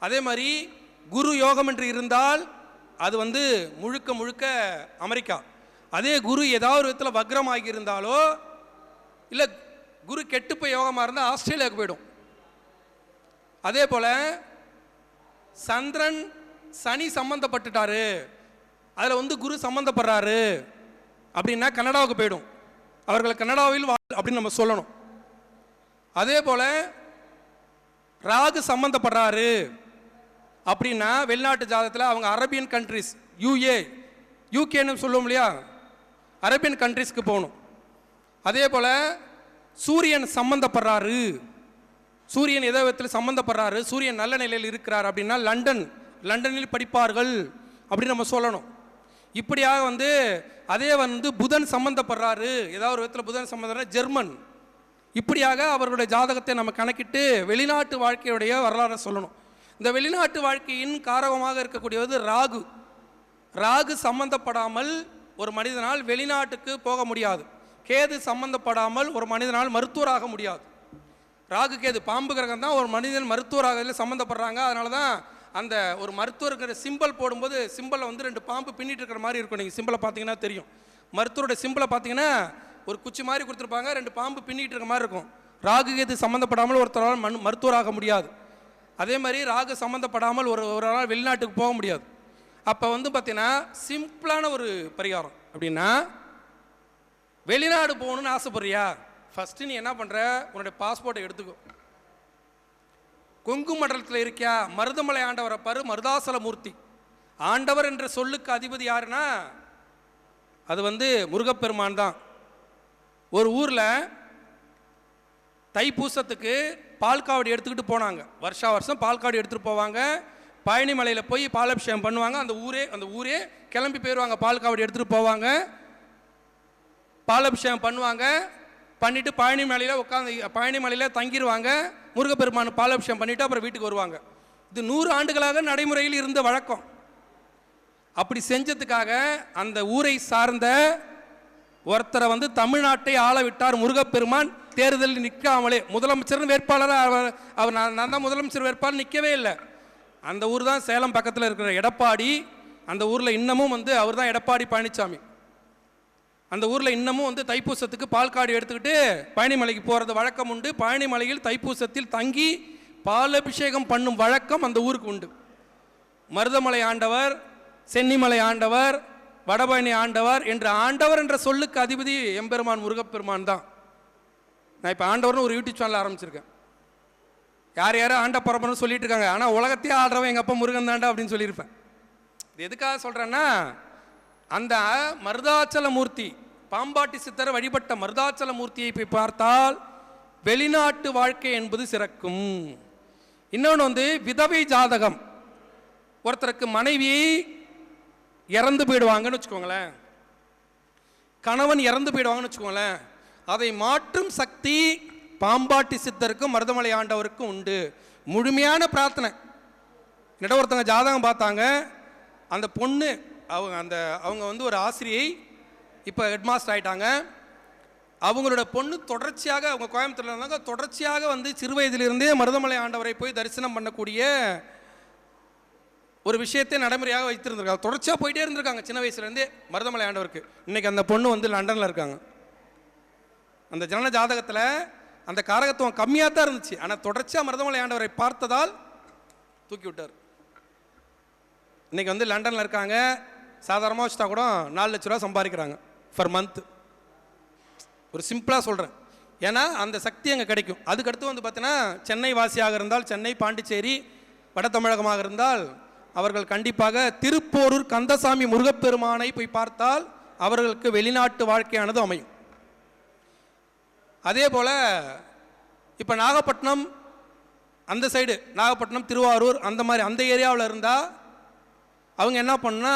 [SPEAKER 2] அதே மாதிரி குரு யோகம் என்று இருந்தால் அது வந்து முழுக்க முழுக்க அமெரிக்கா. அதே குரு ஏதாவது ஒரு விதத்தில் வக்ரமாகி இருந்தாலோ, இல்லை குரு கெட்டு போய் யோகமாக இருந்தால் ஆஸ்திரேலியாவுக்கு போயிடும். அதே போல் சந்திரன் சனி சம்பந்தப்பட்டுட்டாரு, அதில் வந்து குரு சம்பந்தப்படுறாரு அப்படின்னா கனடாவுக்கு போயிடும். அவர்கள் கனடாவில் அப்படின்னு நம்ம சொல்லணும். அதே போல் ராகு சம்பந்தப்படுறாரு அப்படின்னா வெளிநாட்டு ஜாதகத்தில் அவங்க அரேபியன் கண்ட்ரிஸ், யூகேன்னு சொல்லுவோம் இல்லையா, அரேபியன் கண்ட்ரிஸ்க்கு போகணும். அதே போல் சூரியன் சம்பந்தப்படுறாரு, சூரியன் எதோ விதத்தில் சம்பந்தப்படுறாரு, சூரியன் நல்ல நிலையில் இருக்கிறார் அப்படின்னா லண்டனில் படிப்பார்கள் அப்படின்னு நம்ம சொல்லணும். இப்படியாக வந்து அதே வந்து புதன் சம்பந்தப்படுறாரு, ஏதாவது ஒரு விதத்தில் புதன் சம்பந்தம் ஜெர்மன். இப்படியாக அவர்களுடைய ஜாதகத்தை நம்ம கணக்கிட்டு வெளிநாட்டு வாழ்க்கையுடைய வரலாறை சொல்லணும். இந்த வெளிநாட்டு வாழ்க்கையின் காரகமாக இருக்கக்கூடியது ராகு சம்பந்தப்படாமல் ஒரு மனிதனால் வெளிநாட்டுக்கு போக முடியாது. கேது சம்பந்தப்படாமல் ஒரு மனிதனால் மருத்துவராக முடியாது. ராகு கேது பாம்பு கிரகம் தான் ஒரு மனிதன் மருத்துவராக சம்மந்தப்படுறாங்க. அதனால தான் அந்த ஒரு மருத்துவருக்கு சிம்பிள் போடும்போது சிம்பிளை வந்து 2 பாம்பு பின்னிட்டு இருக்கிற மாதிரி இருக்கும். நீங்கள் சிம்பிளை பார்த்தீங்கன்னா தெரியும். மருத்துவருடைய சிம்பிளை பார்த்தீங்கன்னா ஒரு குச்சி மாதிரி கொடுத்துருப்பாங்க, 2 பாம்பு பின்னிட்டு இருக்கிற மாதிரி இருக்கும். ராகு கேது சம்மந்தப்படாமல் ஒருத்தரால் மருத்துவராக முடியாது. அதே மாதிரி ராகு சம்மந்தப்படாமல் ஒரு நாள் வெளிநாட்டுக்கு போக முடியாது. அப்போ வந்து பார்த்தீங்கன்னா சிம்பிளான ஒரு பரிகாரம் அப்படின்னா, வெளிநாடு போகணுன்னு ஆசைப்படுறியா, ஃபஸ்ட்டு நீ என்ன பண்ணுற, உன்னுடைய பாஸ்போர்ட்டை எடுத்துக்கோ. கொங்கு மண்டலத்தில் இருக்கியா, மருதமலை ஆண்டவரை பாரு, மருதாசல மூர்த்தி. ஆண்டவர் என்ற சொல்லுக்கு அதிபதி யாருன்னா அது வந்து முருகப்பெருமான் தான். ஒரு ஊரில் தைப்பூசத்துக்கு பால்காவடி எடுத்துக்கிட்டு போனாங்க. வருஷம் பால்காவடி எடுத்துகிட்டு போவாங்க. பழனி மலையில் போய் பாலாபிஷேகம் பண்ணுவாங்க. அந்த ஊரே கிளம்பி போயிடுவாங்க. பால்காவடி எடுத்துகிட்டு போவாங்க, பாலாபிஷேகம் பண்ணுவாங்க. பண்ணிவிட்டு பழனி மலையில் தங்கிடுவாங்க. முருகப்பெருமான் பாலாபிஷேகம் பண்ணிவிட்டு அப்புறம் வீட்டுக்கு வருவாங்க. இது 100 ஆண்டுகளாக நடைமுறையில் இருந்த வழக்கம். அப்படி செஞ்சதுக்காக அந்த ஊரை சார்ந்த ஒருத்தரை வந்து தமிழ்நாட்டை ஆள விட்டார் முருகப்பெருமான். தேர்தலில் நிற்காமலே முதலமைச்சர் வேட்பாளராக அவர் நான் தான் முதலமைச்சர் வேட்பாளர் நிற்கவே இல்லை. அந்த ஊர் தான் சேலம் பக்கத்தில் இருக்கிற எடப்பாடி. அந்த ஊரில் இன்னமும் வந்து அவர் தான் எடப்பாடி பழனிசாமி. அந்த ஊரில் இன்னமும் வந்து தைப்பூசத்துக்கு பால்காடி எடுத்துக்கிட்டு பழனிமலைக்கு போகிறது வழக்கம் உண்டு. பழனிமலையில் தைப்பூசத்தில் தங்கி பாலபிஷேகம் பண்ணும் வழக்கம் அந்த ஊருக்கு உண்டு. மருதமலை ஆண்டவர், சென்னிமலை ஆண்டவர், வடபழனி ஆண்டவர் என்ற சொல்லுக்கு அதிபதி எம்பெருமான் முருகப்பெருமான் தான். நான் இப்போ ஆண்டவர்னு ஒரு யூடியூப் சேனல் ஆரம்பிச்சிருக்கேன். யாரும் ஆண்ட பரம்பரைன்னு சொல்லிட்டு இருக்காங்க. ஆனால் உலகத்தையே ஆடுறவன் எங்கள் அப்பா முருகன் தாண்டா அப்படின்னு சொல்லியிருப்பேன். இது எதுக்காக சொல்கிறேன்னா, அந்த மருதாச்சல மூர்த்தி, பாம்பாட்டி சித்தர் வழிபட்ட மருதாச்சல மூர்த்தியை போய் பார்த்தால் வெளிநாட்டு வாழ்க்கை என்பது சிறக்கும். இன்னொன்று வந்து விதவை ஜாதகம். ஒருத்தருக்கு மனைவியை இறந்து போயிடுவாங்கன்னு வச்சுக்கோங்களேன், கணவன் இறந்து போயிடுவாங்கன்னு வச்சுக்கோங்களேன், அதை மாற்றும் சக்தி பாம்பாட்டி சித்தருக்கும் மருதமலை ஆண்டவருக்கும் உண்டு. முழுமையான பிரார்த்தனை. ஒருத்தங்க ஜாதகம் பார்த்தாங்க. அந்த பொண்ணு அவங்க வந்து ஒரு ஆசிரியை, இப்போ ஹெட்மாஸ்டர் ஆகிட்டாங்க. அவங்களோட பொண்ணு தொடர்ச்சியாக, அவங்க கோயம்புத்தூரில் இருந்தாங்க, தொடர்ச்சியாக வந்து சிறு வயதிலிருந்தே மருதமலை ஆண்டவரை போய் தரிசனம் பண்ணக்கூடிய ஒரு விஷயத்தை நடைமுறையாக வைத்திருந்திருக்காங்க. தொடர்ச்சியாக போயிட்டே இருந்திருக்காங்க சின்ன வயசுலேருந்தே மருதமலை ஆண்டவருக்கு. இன்றைக்கி அந்த பொண்ணு வந்து லண்டனில் இருக்காங்க. அந்த ஜனன ஜாதகத்தில் அந்த காரகத்துவம் கம்மியாக தான் இருந்துச்சு. ஆனால் தொடர்ச்சியாக மருதமலை ஆண்டவரை பார்த்ததால் தூக்கி விட்டார். இன்றைக்கி வந்து லண்டனில் இருக்காங்க. சாதாரணமாக வச்சுட்டா கூட 4 லட்ச ரூபா சம்பாதிக்கிறாங்க ஃபர் மந்த். ஒரு சிம்பிளாக சொல்கிறேன், ஏன்னா அந்த சக்தி அங்கே கிடைக்கும். அதுக்கடுத்து வந்து பார்த்தீங்கன்னா சென்னை வாசியாக இருந்தால் சென்னை, பாண்டிச்சேரி, வட தமிழகமாக இருந்தால் அவர்கள் கண்டிப்பாக திருப்போரூர் கந்தசாமி முருகப்பெருமானை போய் பார்த்தால் அவர்களுக்கு வெளிநாட்டு வாழ்க்கையானது அமையும். அதே போல் இப்போ நாகப்பட்டினம் அந்த சைடு, நாகப்பட்டினம், திருவாரூர் அந்த மாதிரி அந்த ஏரியாவில் இருந்தால் அவங்க என்ன பண்ணா,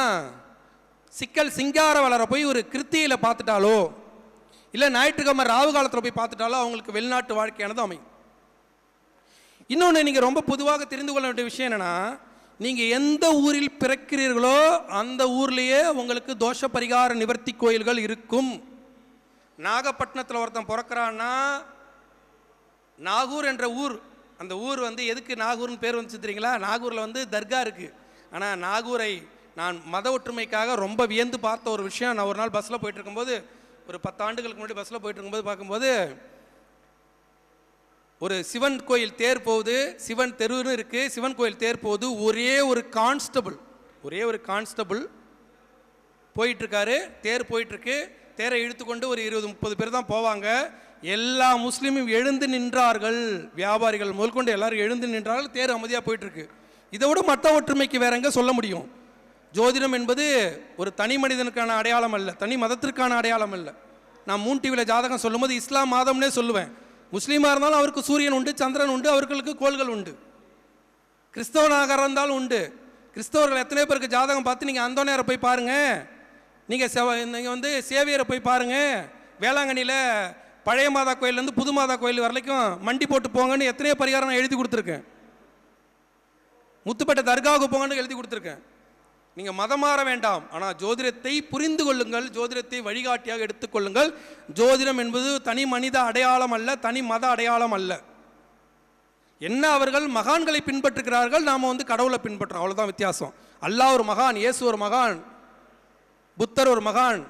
[SPEAKER 2] சிக்கல் சிங்கார வளர போய் ஒரு கிருத்தியில் பார்த்துட்டாலோ இல்லை ஞாயிற்றுக்கிழமை ராவு காலத்தில் போய் பார்த்துட்டாலோ அவங்களுக்கு வெளிநாட்டு வாழ்க்கையானது அமையும். இன்னொன்று நீங்கள் ரொம்ப பொதுவாக தெரிந்து கொள்ள வேண்டிய விஷயம் என்னென்னா, நீங்கள் எந்த ஊரில் பிறக்கிறீர்களோ அந்த ஊர்லேயே உங்களுக்கு தோஷ பரிகார நிவர்த்தி கோயில்கள் இருக்கும். நாகப்பட்டினத்தில் ஒருத்தன் பிறக்கிறான்னா, நாகூர் என்ற ஊர், அந்த ஊர் வந்து எதுக்கு நாகூர்னு பேர் வந்துச்சு தெரியுங்களா? நாகூரில் வந்து தர்கா இருக்குது. ஆனால் நாகூரை நான் மத ஒற்றுமைக்காக ரொம்ப வியந்து பார்த்த ஒரு விஷயம், நான் ஒரு நாள் பஸ்ஸில் போயிட்டு இருக்கும்போது, ஒரு 10 ஆண்டுகளுக்கு முன்னாடி பஸ்ஸில் போயிட்டு இருக்கும்போது பார்க்கும்போது, ஒரு சிவன் கோயில் தேர் போகுது, சிவன் தெருன்னு இருக்குது, சிவன் கோயில் தேர் போகுது. ஒரே ஒரு கான்ஸ்டபிள் போயிட்டுருக்காரு, தேர் போயிட்டுருக்கு. தேரை இழுத்துக்கொண்டு ஒரு 20-30 பேர் தான் போவாங்க. எல்லா முஸ்லீமும் எழுந்து நின்றார்கள், வியாபாரிகள் முதற்கொண்டு எல்லாரும் எழுந்து நின்றார்கள். தேர் அமைதியாக போயிட்டுருக்கு. இதை விட மத ஒற்றுமைக்கு வேற எங்கே சொல்ல முடியும்? ஜோதிடம் என்பது ஒரு தனி மனிதனுக்கான அடையாளம் அல்ல, தனி மதத்திற்கான அடையாளம் அல்ல. நான் மூன் டிவியில் ஜாதகம் சொல்லும்போது இஸ்லாம் மாதம்னே சொல்லுவேன். முஸ்லீமாக இருந்தாலும் அவருக்கு சூரியன் உண்டு, சந்திரன் உண்டு, அவர்களுக்கு கோள்கள் உண்டு. கிறிஸ்தவனாக இருந்தாலும் உண்டு. கிறிஸ்தவர்கள் எத்தனை பேருக்கு ஜாதகம் பார்த்து நீங்கள் அந்தோனியாரை போய் பாருங்கள், நீங்கள் வந்து சேவியரை போய் பாருங்கள், வேளாங்கண்ணியில் பழைய மாதா கோயிலேருந்து புது மாதா கோயில் வரைக்கும் மண்டி போட்டு போங்கன்னு எத்தனையோ பரிகாரம் நான் எழுதி கொடுத்துருக்கேன். முத்துப்பட்ட தர்காவுக்கு போங்கன்னு எழுதி கொடுத்துருக்கேன். நீங்கள் மதம் மாற வேண்டாம், ஆனால் ஜோதிடத்தை புரிந்து கொள்ளுங்கள், ஜோதிடத்தை வழிகாட்டியாக எடுத்துக்கொள்ளுங்கள். ஜோதிடம் என்பது தனி மனித அடையாளம் அல்ல, தனி மத அடையாளம் அல்ல. என்ன அவர்கள் மகான்களை பின்பற்றுகிறார்கள், நாம் வந்து கடவுளை பின்பற்றுறோம், அவ்வளோதான் வித்தியாசம். அல்லாஹ் ஒரு மகான், இயேசு ஒரு மகான், புத்தர் ஒரு மகான்,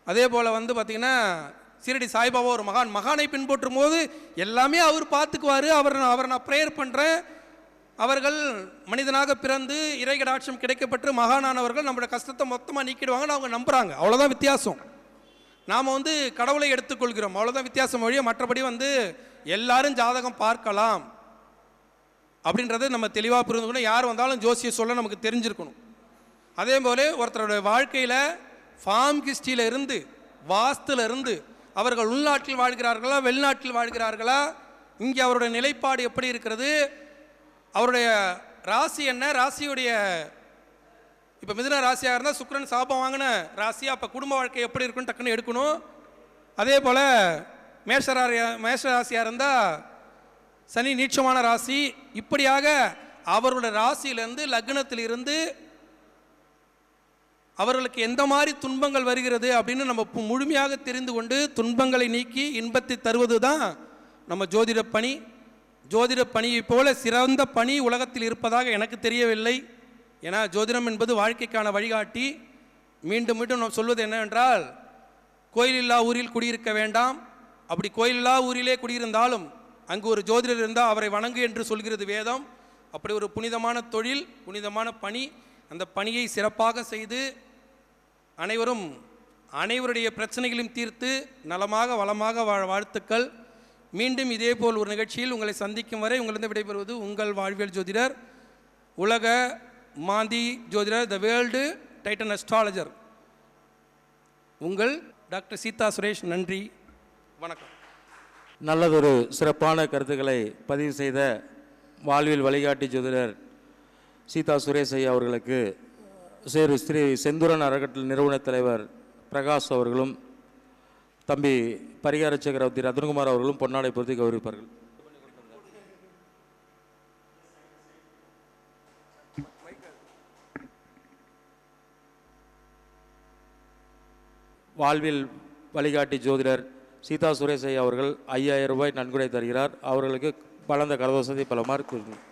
[SPEAKER 2] அதே போல் வந்து பார்த்திங்கன்னா சீரடி சாய்பாபா ஒரு மகான். மகானை பின்பற்றும் போது எல்லாமே அவர் பார்த்துக்குவார். அவரை நான் ப்ரேயர் பண்ணுறேன். அவர்கள் மனிதனாக பிறந்து இறைகடாட்சம் கிடைக்கப்பட்டு மகானானவர்கள் நம்மளோட கஷ்டத்தை மொத்தமாக நீக்கிடுவாங்கன்னு அவங்க நம்புகிறாங்க, அவ்வளோதான் வித்தியாசம். நாம் வந்து கடவுளை எடுத்துக்கொள்கிறோம், அவ்வளோதான் வித்தியாசம். வழியாக மற்றபடி வந்து எல்லாரும் ஜாதகம் பார்க்கலாம் அப்படின்றத நம்ம தெளிவாக புரிஞ்சுக்கணும். யார் வந்தாலும் ஜோசியை சொல்ல நமக்கு தெரிஞ்சிருக்கணும். அதே போல ஒருத்தருடைய வாழ்க்கையில் ஃபார்ம் கிஸ்டியில் இருந்து, வாஸ்துல இருந்து, அவர்கள் உள்நாட்டில் வாழ்கிறார்களா வெளிநாட்டில் வாழ்கிறார்களா, இங்கே அவருடைய நிலைப்பாடு எப்படி இருக்கிறது, அவருடைய ராசி என்ன, ராசியுடைய இப்போ மிதுன ராசியாக இருந்தால் சுக்கிரன் சாபம் வாங்கின ராசி, அப்போ குடும்ப வாழ்க்கை எப்படி இருக்குன்னு டக்குன்னு எடுக்கணும். அதே போல் மேஷ ராசியாக இருந்தால் சனி நீட்சமான ராசி. இப்படியாக அவருடைய ராசியிலிருந்து லக்னத்திலிருந்து அவர்களுக்கு எந்த மாதிரி துன்பங்கள் வருகிறது அப்படின்னு நம்ம முழுமையாக தெரிந்து கொண்டு துன்பங்களை நீக்கி இன்பத்தை தருவது தான் நம்ம ஜோதிட பணி. ஜோதிட பணியை போல சிறந்த பணி உலகத்தில் இருப்பதாக எனக்கு தெரியவில்லை. ஏன்னா ஜோதிடம் என்பது வாழ்க்கைக்கான வழிகாட்டி. மீண்டும் மீண்டும் நாம் சொல்வது என்னவென்றால், கோயிலில்லா ஊரில் குடியிருக்க வேண்டாம். அப்படி கோயிலில்லா ஊரிலே குடியிருந்தாலும் அங்கு ஒரு ஜோதிடர் இருந்தால் அவரை வணங்கு என்று சொல்கிறது வேதம். அப்படி ஒரு புனிதமான தொழில், புனிதமான பணி. அந்த பணியை சிறப்பாக செய்து அனைவருடைய பிரச்சனைகளையும் தீர்த்து நலமாக வளமாக வாழ்த்துக்கள். மீண்டும் இதேபோல் ஒரு நிகழ்ச்சியில் உங்களை சந்திக்கும் வரை உங்களிடம் விடைபெறுவது உங்கள் வாழ்வியல் ஜோதிடர், உலக மாந்தி ஜோதிடர், த வேர்ல்டு டைட்டன் அஸ்ட்ராலஜர், உங்கள் டாக்டர் சீதா சுரேஷ். நன்றி, வணக்கம்.
[SPEAKER 1] நல்லதொரு சிறப்பான கருத்துக்களை பதிவு செய்த வாழ்வியல் வழிகாட்டி ஜோதிடர் சீதா சுரேஷ் ஐயா அவர்களுக்கு ஸ்ரீ செந்துரன் அறக்கட்டளை நிறுவன தலைவர் பிரகாஷ் அவர்களும் தம்பி பரிகார சக்கரவர்த்தி ரத்னகுமார் அவர்களும் பொன்னாடை பொருத்தி கௌரவிப்பார்கள். வாழ்வில் வழிகாட்டி ஜோதிடர் சீதா சுரேஷ் ஐயா அவர்கள் 5000 ரூபாய் நன்கொடை தருகிறார். அவர்களுக்கு பலந்த கரதோசத்தை பலமாறு கூறுகிறேன்.